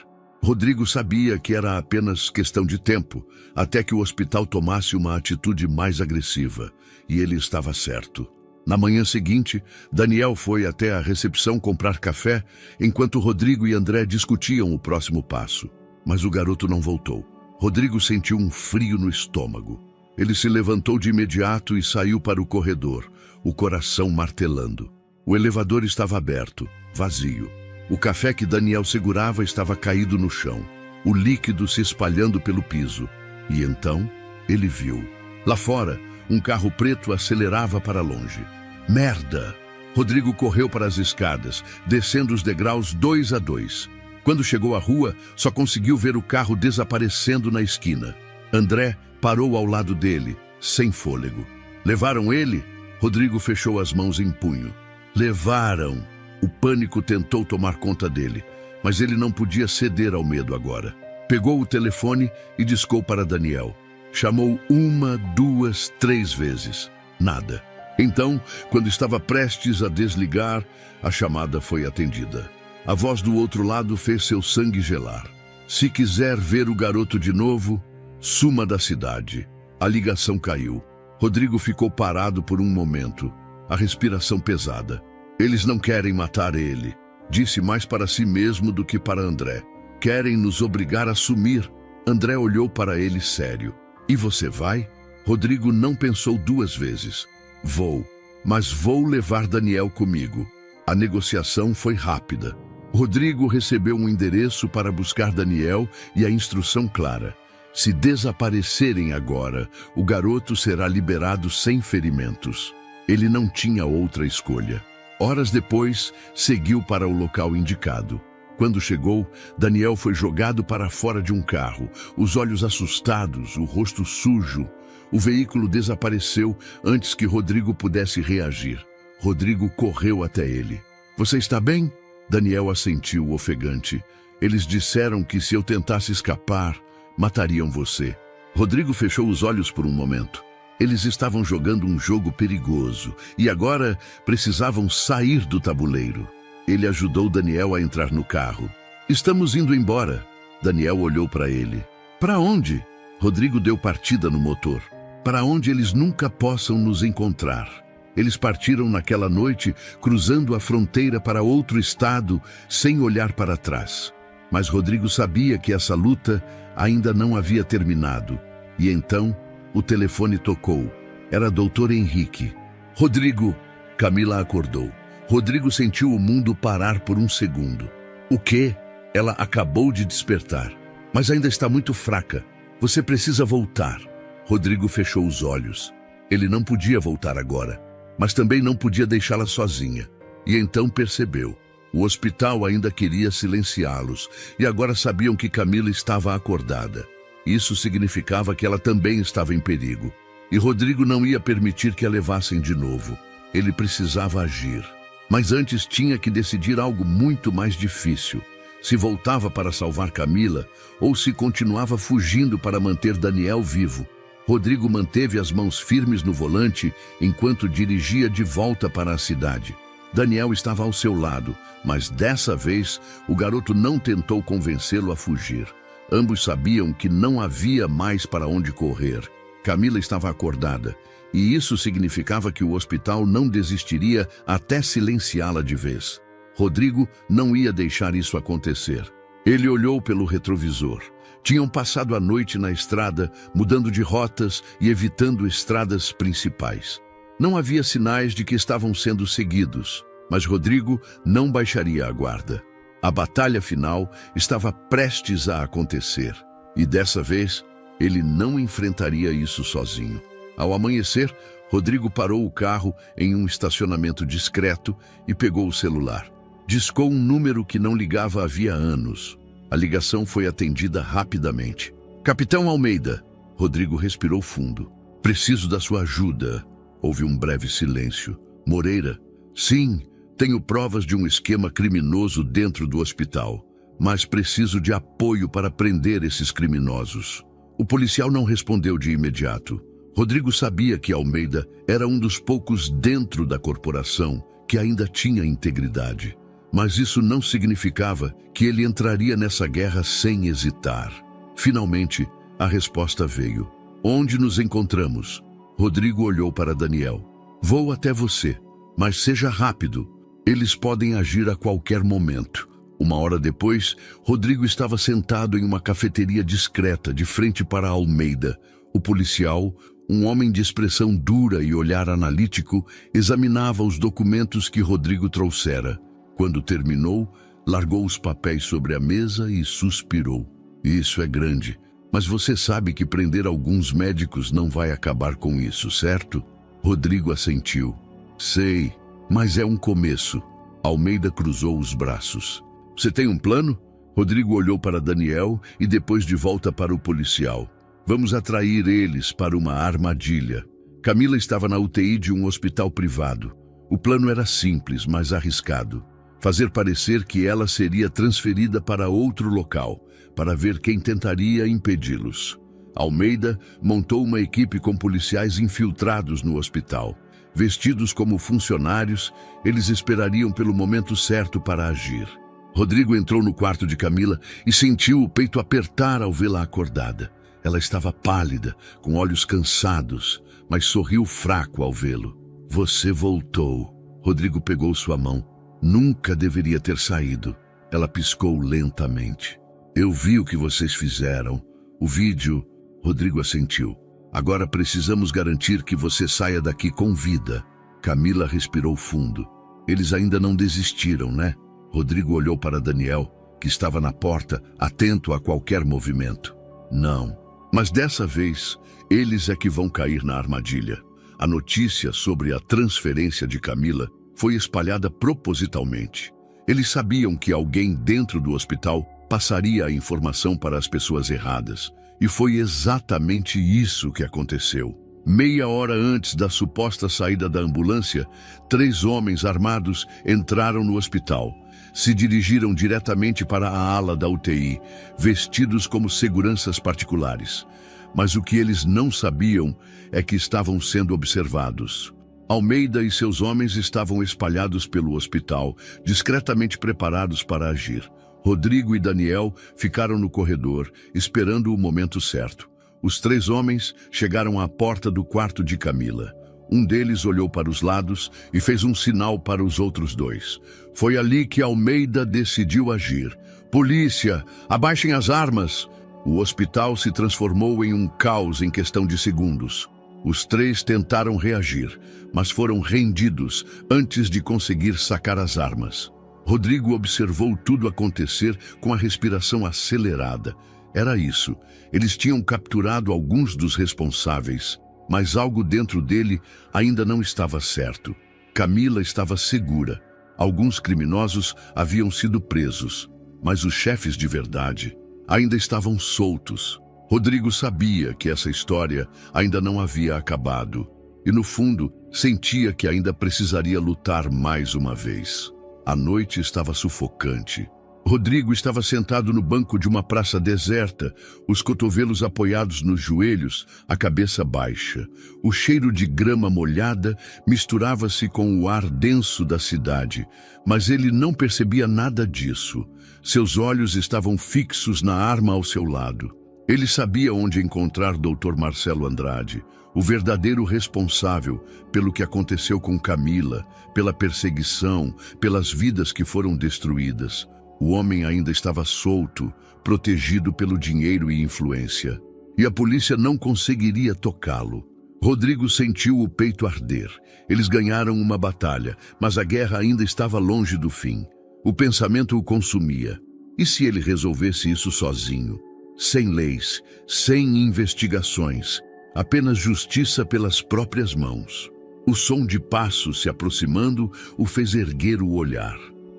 Rodrigo sabia que era apenas questão de tempo, até que o hospital tomasse uma atitude mais agressiva. E ele estava certo. Na manhã seguinte, Daniel foi até a recepção comprar café, enquanto Rodrigo e André discutiam o próximo passo. Mas o garoto não voltou. Rodrigo sentiu um frio no estômago. Ele se levantou de imediato e saiu para o corredor, o coração martelando. O elevador estava aberto, vazio. O café que Daniel segurava estava caído no chão, o líquido se espalhando pelo piso. E então, ele viu. Lá fora, um carro preto acelerava para longe. Merda! Rodrigo correu para as escadas, descendo os degraus 2 a 2. Quando chegou à rua, só conseguiu ver o carro desaparecendo na esquina. André parou ao lado dele, sem fôlego. Levaram ele? Rodrigo fechou as mãos em punho. Levaram! O pânico tentou tomar conta dele, mas ele não podia ceder ao medo agora. Pegou o telefone e discou para Daniel. Chamou 1, 2, 3 vezes. Nada. Então, quando estava prestes a desligar, a chamada foi atendida. A voz do outro lado fez seu sangue gelar. Se quiser ver o garoto de novo, suma da cidade. A ligação caiu. Rodrigo ficou parado por um momento, a respiração pesada. Eles não querem matar ele, disse mais para si mesmo do que para André. Querem nos obrigar a sumir. André olhou para ele sério. E você vai? Rodrigo não pensou 2 vezes. Vou, mas vou levar Daniel comigo. A negociação foi rápida. Rodrigo recebeu um endereço para buscar Daniel e a instrução clara. Se desaparecerem agora, o garoto será liberado sem ferimentos. Ele não tinha outra escolha. Horas depois, seguiu para o local indicado. Quando chegou, Daniel foi jogado para fora de um carro, os olhos assustados, o rosto sujo. O veículo desapareceu antes que Rodrigo pudesse reagir. Rodrigo correu até ele. Você está bem? Daniel assentiu, ofegante. Eles disseram que se eu tentasse escapar, matariam você. Rodrigo fechou os olhos por um momento. Eles estavam jogando um jogo perigoso e agora precisavam sair do tabuleiro. Ele ajudou Daniel a entrar no carro. Estamos indo embora. Daniel olhou para ele. Para onde? Rodrigo deu partida no motor. Para onde eles nunca possam nos encontrar. Eles partiram naquela noite, cruzando a fronteira para outro estado, sem olhar para trás. Mas Rodrigo sabia que essa luta ainda não havia terminado. E então, o telefone tocou. Era Dr. Henrique. Rodrigo! Camila acordou. Rodrigo sentiu o mundo parar por um segundo. O quê? Ela acabou de despertar. Mas ainda está muito fraca. Você precisa voltar. Rodrigo fechou os olhos. Ele não podia voltar agora, mas também não podia deixá-la sozinha. E então percebeu. O hospital ainda queria silenciá-los, e agora sabiam que Camila estava acordada. Isso significava que ela também estava em perigo. E Rodrigo não ia permitir que a levassem de novo. Ele precisava agir. Mas antes tinha que decidir algo muito mais difícil. Se voltava para salvar Camila ou se continuava fugindo para manter Daniel vivo. Rodrigo manteve as mãos firmes no volante enquanto dirigia de volta para a cidade. Daniel estava ao seu lado, mas dessa vez o garoto não tentou convencê-lo a fugir. Ambos sabiam que não havia mais para onde correr. Camila estava acordada, e isso significava que o hospital não desistiria até silenciá-la de vez. Rodrigo não ia deixar isso acontecer. Ele olhou pelo retrovisor. Tinham passado a noite na estrada, mudando de rotas e evitando estradas principais. Não havia sinais de que estavam sendo seguidos, mas Rodrigo não baixaria a guarda. A batalha final estava prestes a acontecer, e dessa vez ele não enfrentaria isso sozinho. Ao amanhecer, Rodrigo parou o carro em um estacionamento discreto e pegou o celular. Discou um número que não ligava havia anos. A ligação foi atendida rapidamente. Capitão Almeida. Rodrigo respirou fundo. Preciso da sua ajuda. Houve um breve silêncio. Moreira. Sim, tenho provas de um esquema criminoso dentro do hospital, mas preciso de apoio para prender esses criminosos. O policial não respondeu de imediato. Rodrigo sabia que Almeida era um dos poucos dentro da corporação que ainda tinha integridade. Mas isso não significava que ele entraria nessa guerra sem hesitar. Finalmente, a resposta veio. Onde nos encontramos? Rodrigo olhou para Daniel. Vou até você, mas seja rápido. Eles podem agir a qualquer momento. Uma hora depois, Rodrigo estava sentado em uma cafeteria discreta de frente para Almeida. O policial, um homem de expressão dura e olhar analítico, examinava os documentos que Rodrigo trouxera. Quando terminou, largou os papéis sobre a mesa e suspirou. Isso é grande, mas você sabe que prender alguns médicos não vai acabar com isso, certo? Rodrigo assentiu. Sei, mas é um começo. Almeida cruzou os braços. Você tem um plano? Rodrigo olhou para Daniel e depois de volta para o policial. Vamos atrair eles para uma armadilha. Camila estava na UTI de um hospital privado. O plano era simples, mas arriscado. Fazer parecer que ela seria transferida para outro local, para ver quem tentaria impedi-los. Almeida montou uma equipe com policiais infiltrados no hospital. Vestidos como funcionários, eles esperariam pelo momento certo para agir. Rodrigo entrou no quarto de Camila e sentiu o peito apertar ao vê-la acordada. Ela estava pálida, com olhos cansados, mas sorriu fraco ao vê-lo. Você voltou. Rodrigo pegou sua mão. Nunca deveria ter saído. Ela piscou lentamente. Eu vi o que vocês fizeram. O vídeo... Rodrigo assentiu. Agora precisamos garantir que você saia daqui com vida. Camila respirou fundo. Eles ainda não desistiram, né? Rodrigo olhou para Daniel, que estava na porta, atento a qualquer movimento. Não. Mas dessa vez, eles é que vão cair na armadilha. A notícia sobre a transferência de Camila foi espalhada propositalmente. Eles sabiam que alguém dentro do hospital passaria a informação para as pessoas erradas. E foi exatamente isso que aconteceu. Meia hora antes da suposta saída da ambulância, 3 homens armados entraram no hospital. Se dirigiram diretamente para a ala da UTI, vestidos como seguranças particulares. Mas o que eles não sabiam é que estavam sendo observados. Almeida e seus homens estavam espalhados pelo hospital, discretamente preparados para agir. Rodrigo e Daniel ficaram no corredor, esperando o momento certo. Os 3 homens chegaram à porta do quarto de Camila. Um deles olhou para os lados e fez um sinal para os outros 2. Foi ali que Almeida decidiu agir. Polícia, abaixem as armas! O hospital se transformou em um caos em questão de segundos. Os três tentaram reagir, mas foram rendidos antes de conseguir sacar as armas. Rodrigo observou tudo acontecer com a respiração acelerada. Era isso. Eles tinham capturado alguns dos responsáveis, mas algo dentro dele ainda não estava certo. Camila estava segura. Alguns criminosos haviam sido presos, mas os chefes de verdade ainda estavam soltos. Rodrigo sabia que essa história ainda não havia acabado e, no fundo, sentia que ainda precisaria lutar mais uma vez. A noite estava sufocante. Rodrigo estava sentado no banco de uma praça deserta, os cotovelos apoiados nos joelhos, a cabeça baixa. O cheiro de grama molhada misturava-se com o ar denso da cidade, mas ele não percebia nada disso. Seus olhos estavam fixos na arma ao seu lado. Ele sabia onde encontrar Dr. Marcelo Andrade, o verdadeiro responsável pelo que aconteceu com Camila, pela perseguição, pelas vidas que foram destruídas. O homem ainda estava solto, protegido pelo dinheiro e influência. E a polícia não conseguiria tocá-lo. Rodrigo sentiu o peito arder. Eles ganharam uma batalha, mas a guerra ainda estava longe do fim. O pensamento o consumia. E se ele resolvesse isso sozinho? Sem leis, sem investigações, apenas justiça pelas próprias mãos. O som de passos se aproximando o fez erguer o olhar.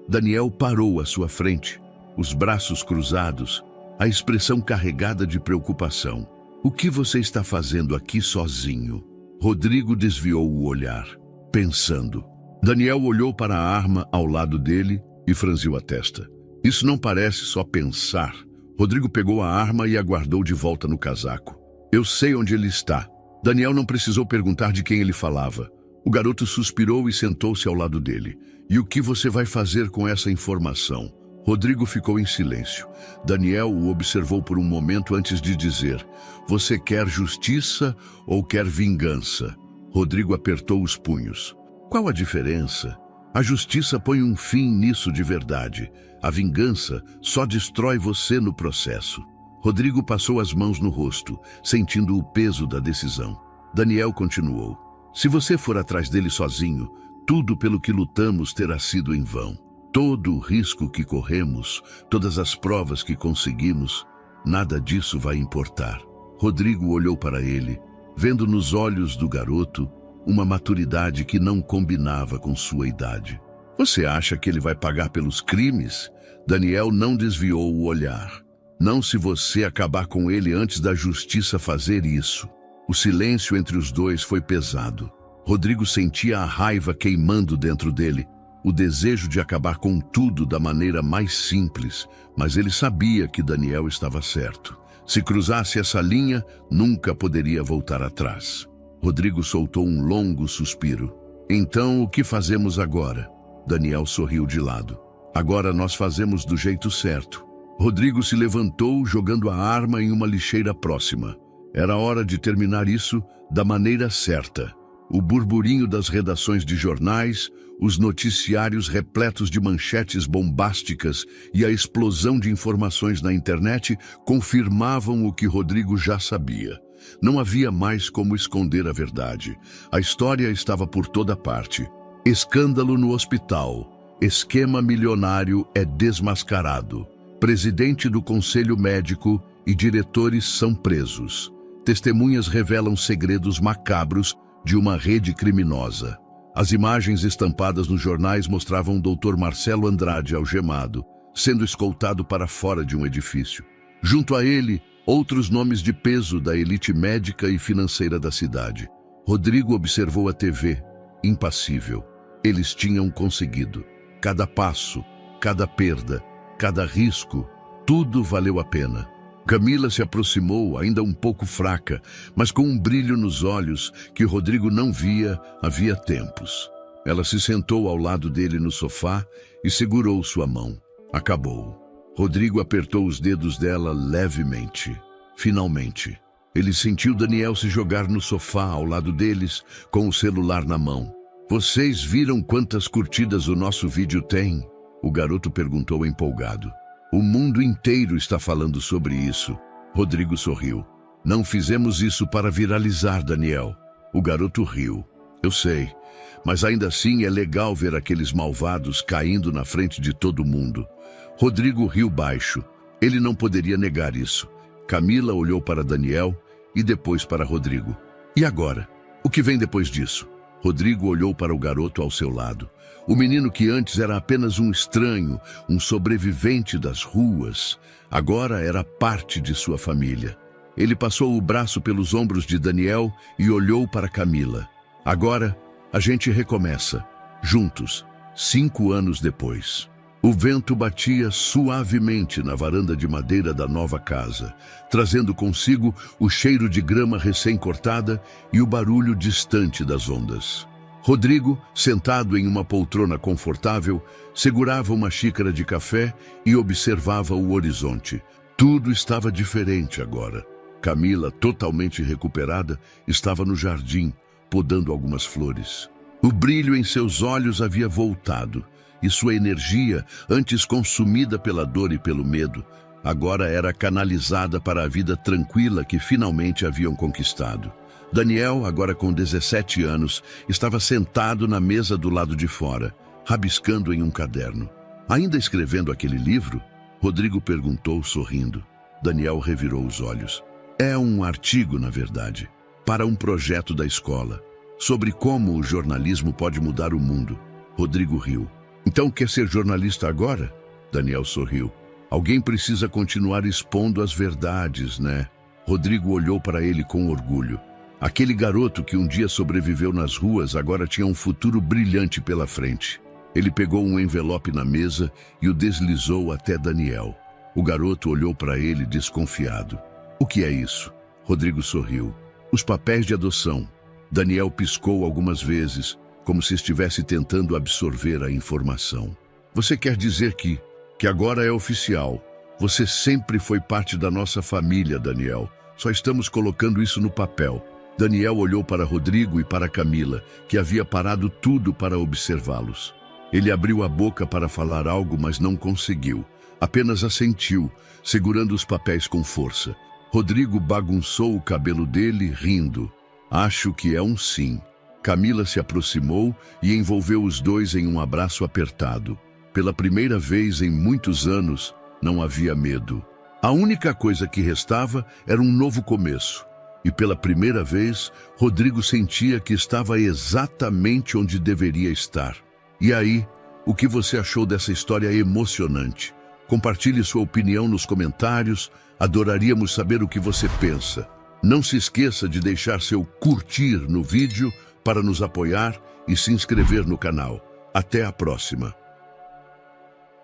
Daniel parou à sua frente, os braços cruzados, a expressão carregada de preocupação. O que você está fazendo aqui sozinho? Rodrigo desviou o olhar, pensando. Daniel olhou para a arma ao lado dele e franziu a testa. Isso não parece só pensar. Rodrigo pegou a arma e a guardou de volta no casaco. Eu sei onde ele está. Daniel não precisou perguntar de quem ele falava. O garoto suspirou e sentou-se ao lado dele. E o que você vai fazer com essa informação? Rodrigo ficou em silêncio. Daniel o observou por um momento antes de dizer: você quer justiça ou quer vingança? Rodrigo apertou os punhos. Qual a diferença? A justiça põe um fim nisso de verdade. A vingança só destrói você no processo. Rodrigo passou as mãos no rosto, sentindo o peso da decisão. Daniel continuou. Se você for atrás dele sozinho, tudo pelo que lutamos terá sido em vão. Todo o risco que corremos, todas as provas que conseguimos, nada disso vai importar. Rodrigo olhou para ele, vendo nos olhos do garoto uma maturidade que não combinava com sua idade. Você acha que ele vai pagar pelos crimes? Daniel não desviou o olhar. Não se você acabar com ele antes da justiça fazer isso. O silêncio entre os dois foi pesado. Rodrigo sentia a raiva queimando dentro dele, o desejo de acabar com tudo da maneira mais simples, mas ele sabia que Daniel estava certo. Se cruzasse essa linha, nunca poderia voltar atrás. Rodrigo soltou um longo suspiro. Então, o que fazemos agora? Daniel sorriu de lado. Agora nós fazemos do jeito certo. Rodrigo se levantou, jogando a arma em uma lixeira próxima. Era hora de terminar isso da maneira certa. O burburinho das redações de jornais, os noticiários repletos de manchetes bombásticas e a explosão de informações na internet confirmavam o que Rodrigo já sabia. Não havia mais como esconder a verdade. A história estava por toda parte. Escândalo no hospital. Esquema milionário é desmascarado. Presidente do Conselho Médico e diretores são presos. Testemunhas revelam segredos macabros de uma rede criminosa. As imagens estampadas nos jornais mostravam o Dr. Marcelo Andrade algemado, sendo escoltado para fora de um edifício. Junto a ele, outros nomes de peso da elite médica e financeira da cidade. Rodrigo observou a TV, impassível. Eles tinham conseguido. Cada passo, cada perda, cada risco, tudo valeu a pena. Camila se aproximou, ainda um pouco fraca, mas com um brilho nos olhos que Rodrigo não via havia tempos. Ela se sentou ao lado dele no sofá e segurou sua mão. Acabou. Rodrigo apertou os dedos dela levemente. Finalmente. Ele sentiu Daniel se jogar no sofá ao lado deles, com o celular na mão. Vocês viram quantas curtidas o nosso vídeo tem? O garoto perguntou empolgado. O mundo inteiro está falando sobre isso. Rodrigo sorriu. Não fizemos isso para viralizar, Daniel. O garoto riu. Eu sei, mas ainda assim é legal ver aqueles malvados caindo na frente de todo mundo. Rodrigo riu baixo. Ele não poderia negar isso. Camila olhou para Daniel e depois para Rodrigo. E agora? O que vem depois disso? Rodrigo olhou para o garoto ao seu lado. O menino que antes era apenas um estranho, um sobrevivente das ruas, agora era parte de sua família. Ele passou o braço pelos ombros de Daniel e olhou para Camila. Agora, a gente recomeça, juntos, 5 anos depois. O vento batia suavemente na varanda de madeira da nova casa, trazendo consigo o cheiro de grama recém-cortada e o barulho distante das ondas. Rodrigo, sentado em uma poltrona confortável, segurava uma xícara de café e observava o horizonte. Tudo estava diferente agora. Camila, totalmente recuperada, estava no jardim, podando algumas flores. O brilho em seus olhos havia voltado, e sua energia, antes consumida pela dor e pelo medo, agora era canalizada para a vida tranquila que finalmente haviam conquistado. Daniel, agora com 17 anos, estava sentado na mesa do lado de fora, rabiscando em um caderno. Ainda escrevendo aquele livro? Rodrigo perguntou, sorrindo. Daniel revirou os olhos. É um artigo, na verdade, para um projeto da escola, sobre como o jornalismo pode mudar o mundo. Rodrigo riu. Então quer ser jornalista agora? Daniel sorriu. Alguém precisa continuar expondo as verdades, né? Rodrigo olhou para ele com orgulho. Aquele garoto que um dia sobreviveu nas ruas agora tinha um futuro brilhante pela frente. Ele pegou um envelope na mesa e o deslizou até Daniel. O garoto olhou para ele desconfiado. O que é isso? Rodrigo sorriu. Os papéis de adoção. Daniel piscou algumas vezes, como se estivesse tentando absorver a informação. Você quer dizer que agora é oficial. Você sempre foi parte da nossa família, Daniel. Só estamos colocando isso no papel. Daniel olhou para Rodrigo e para Camila, que havia parado tudo para observá-los. Ele abriu a boca para falar algo, mas não conseguiu. Apenas assentiu, segurando os papéis com força. Rodrigo bagunçou o cabelo dele, rindo. Acho que é um sim. Camila se aproximou e envolveu os dois em um abraço apertado. Pela primeira vez em muitos anos, não havia medo. A única coisa que restava era um novo começo. E pela primeira vez, Rodrigo sentia que estava exatamente onde deveria estar. E aí, o que você achou dessa história emocionante? Compartilhe sua opinião nos comentários. Adoraríamos saber o que você pensa. Não se esqueça de deixar seu curtir no vídeo para nos apoiar e se inscrever no canal. Até a próxima!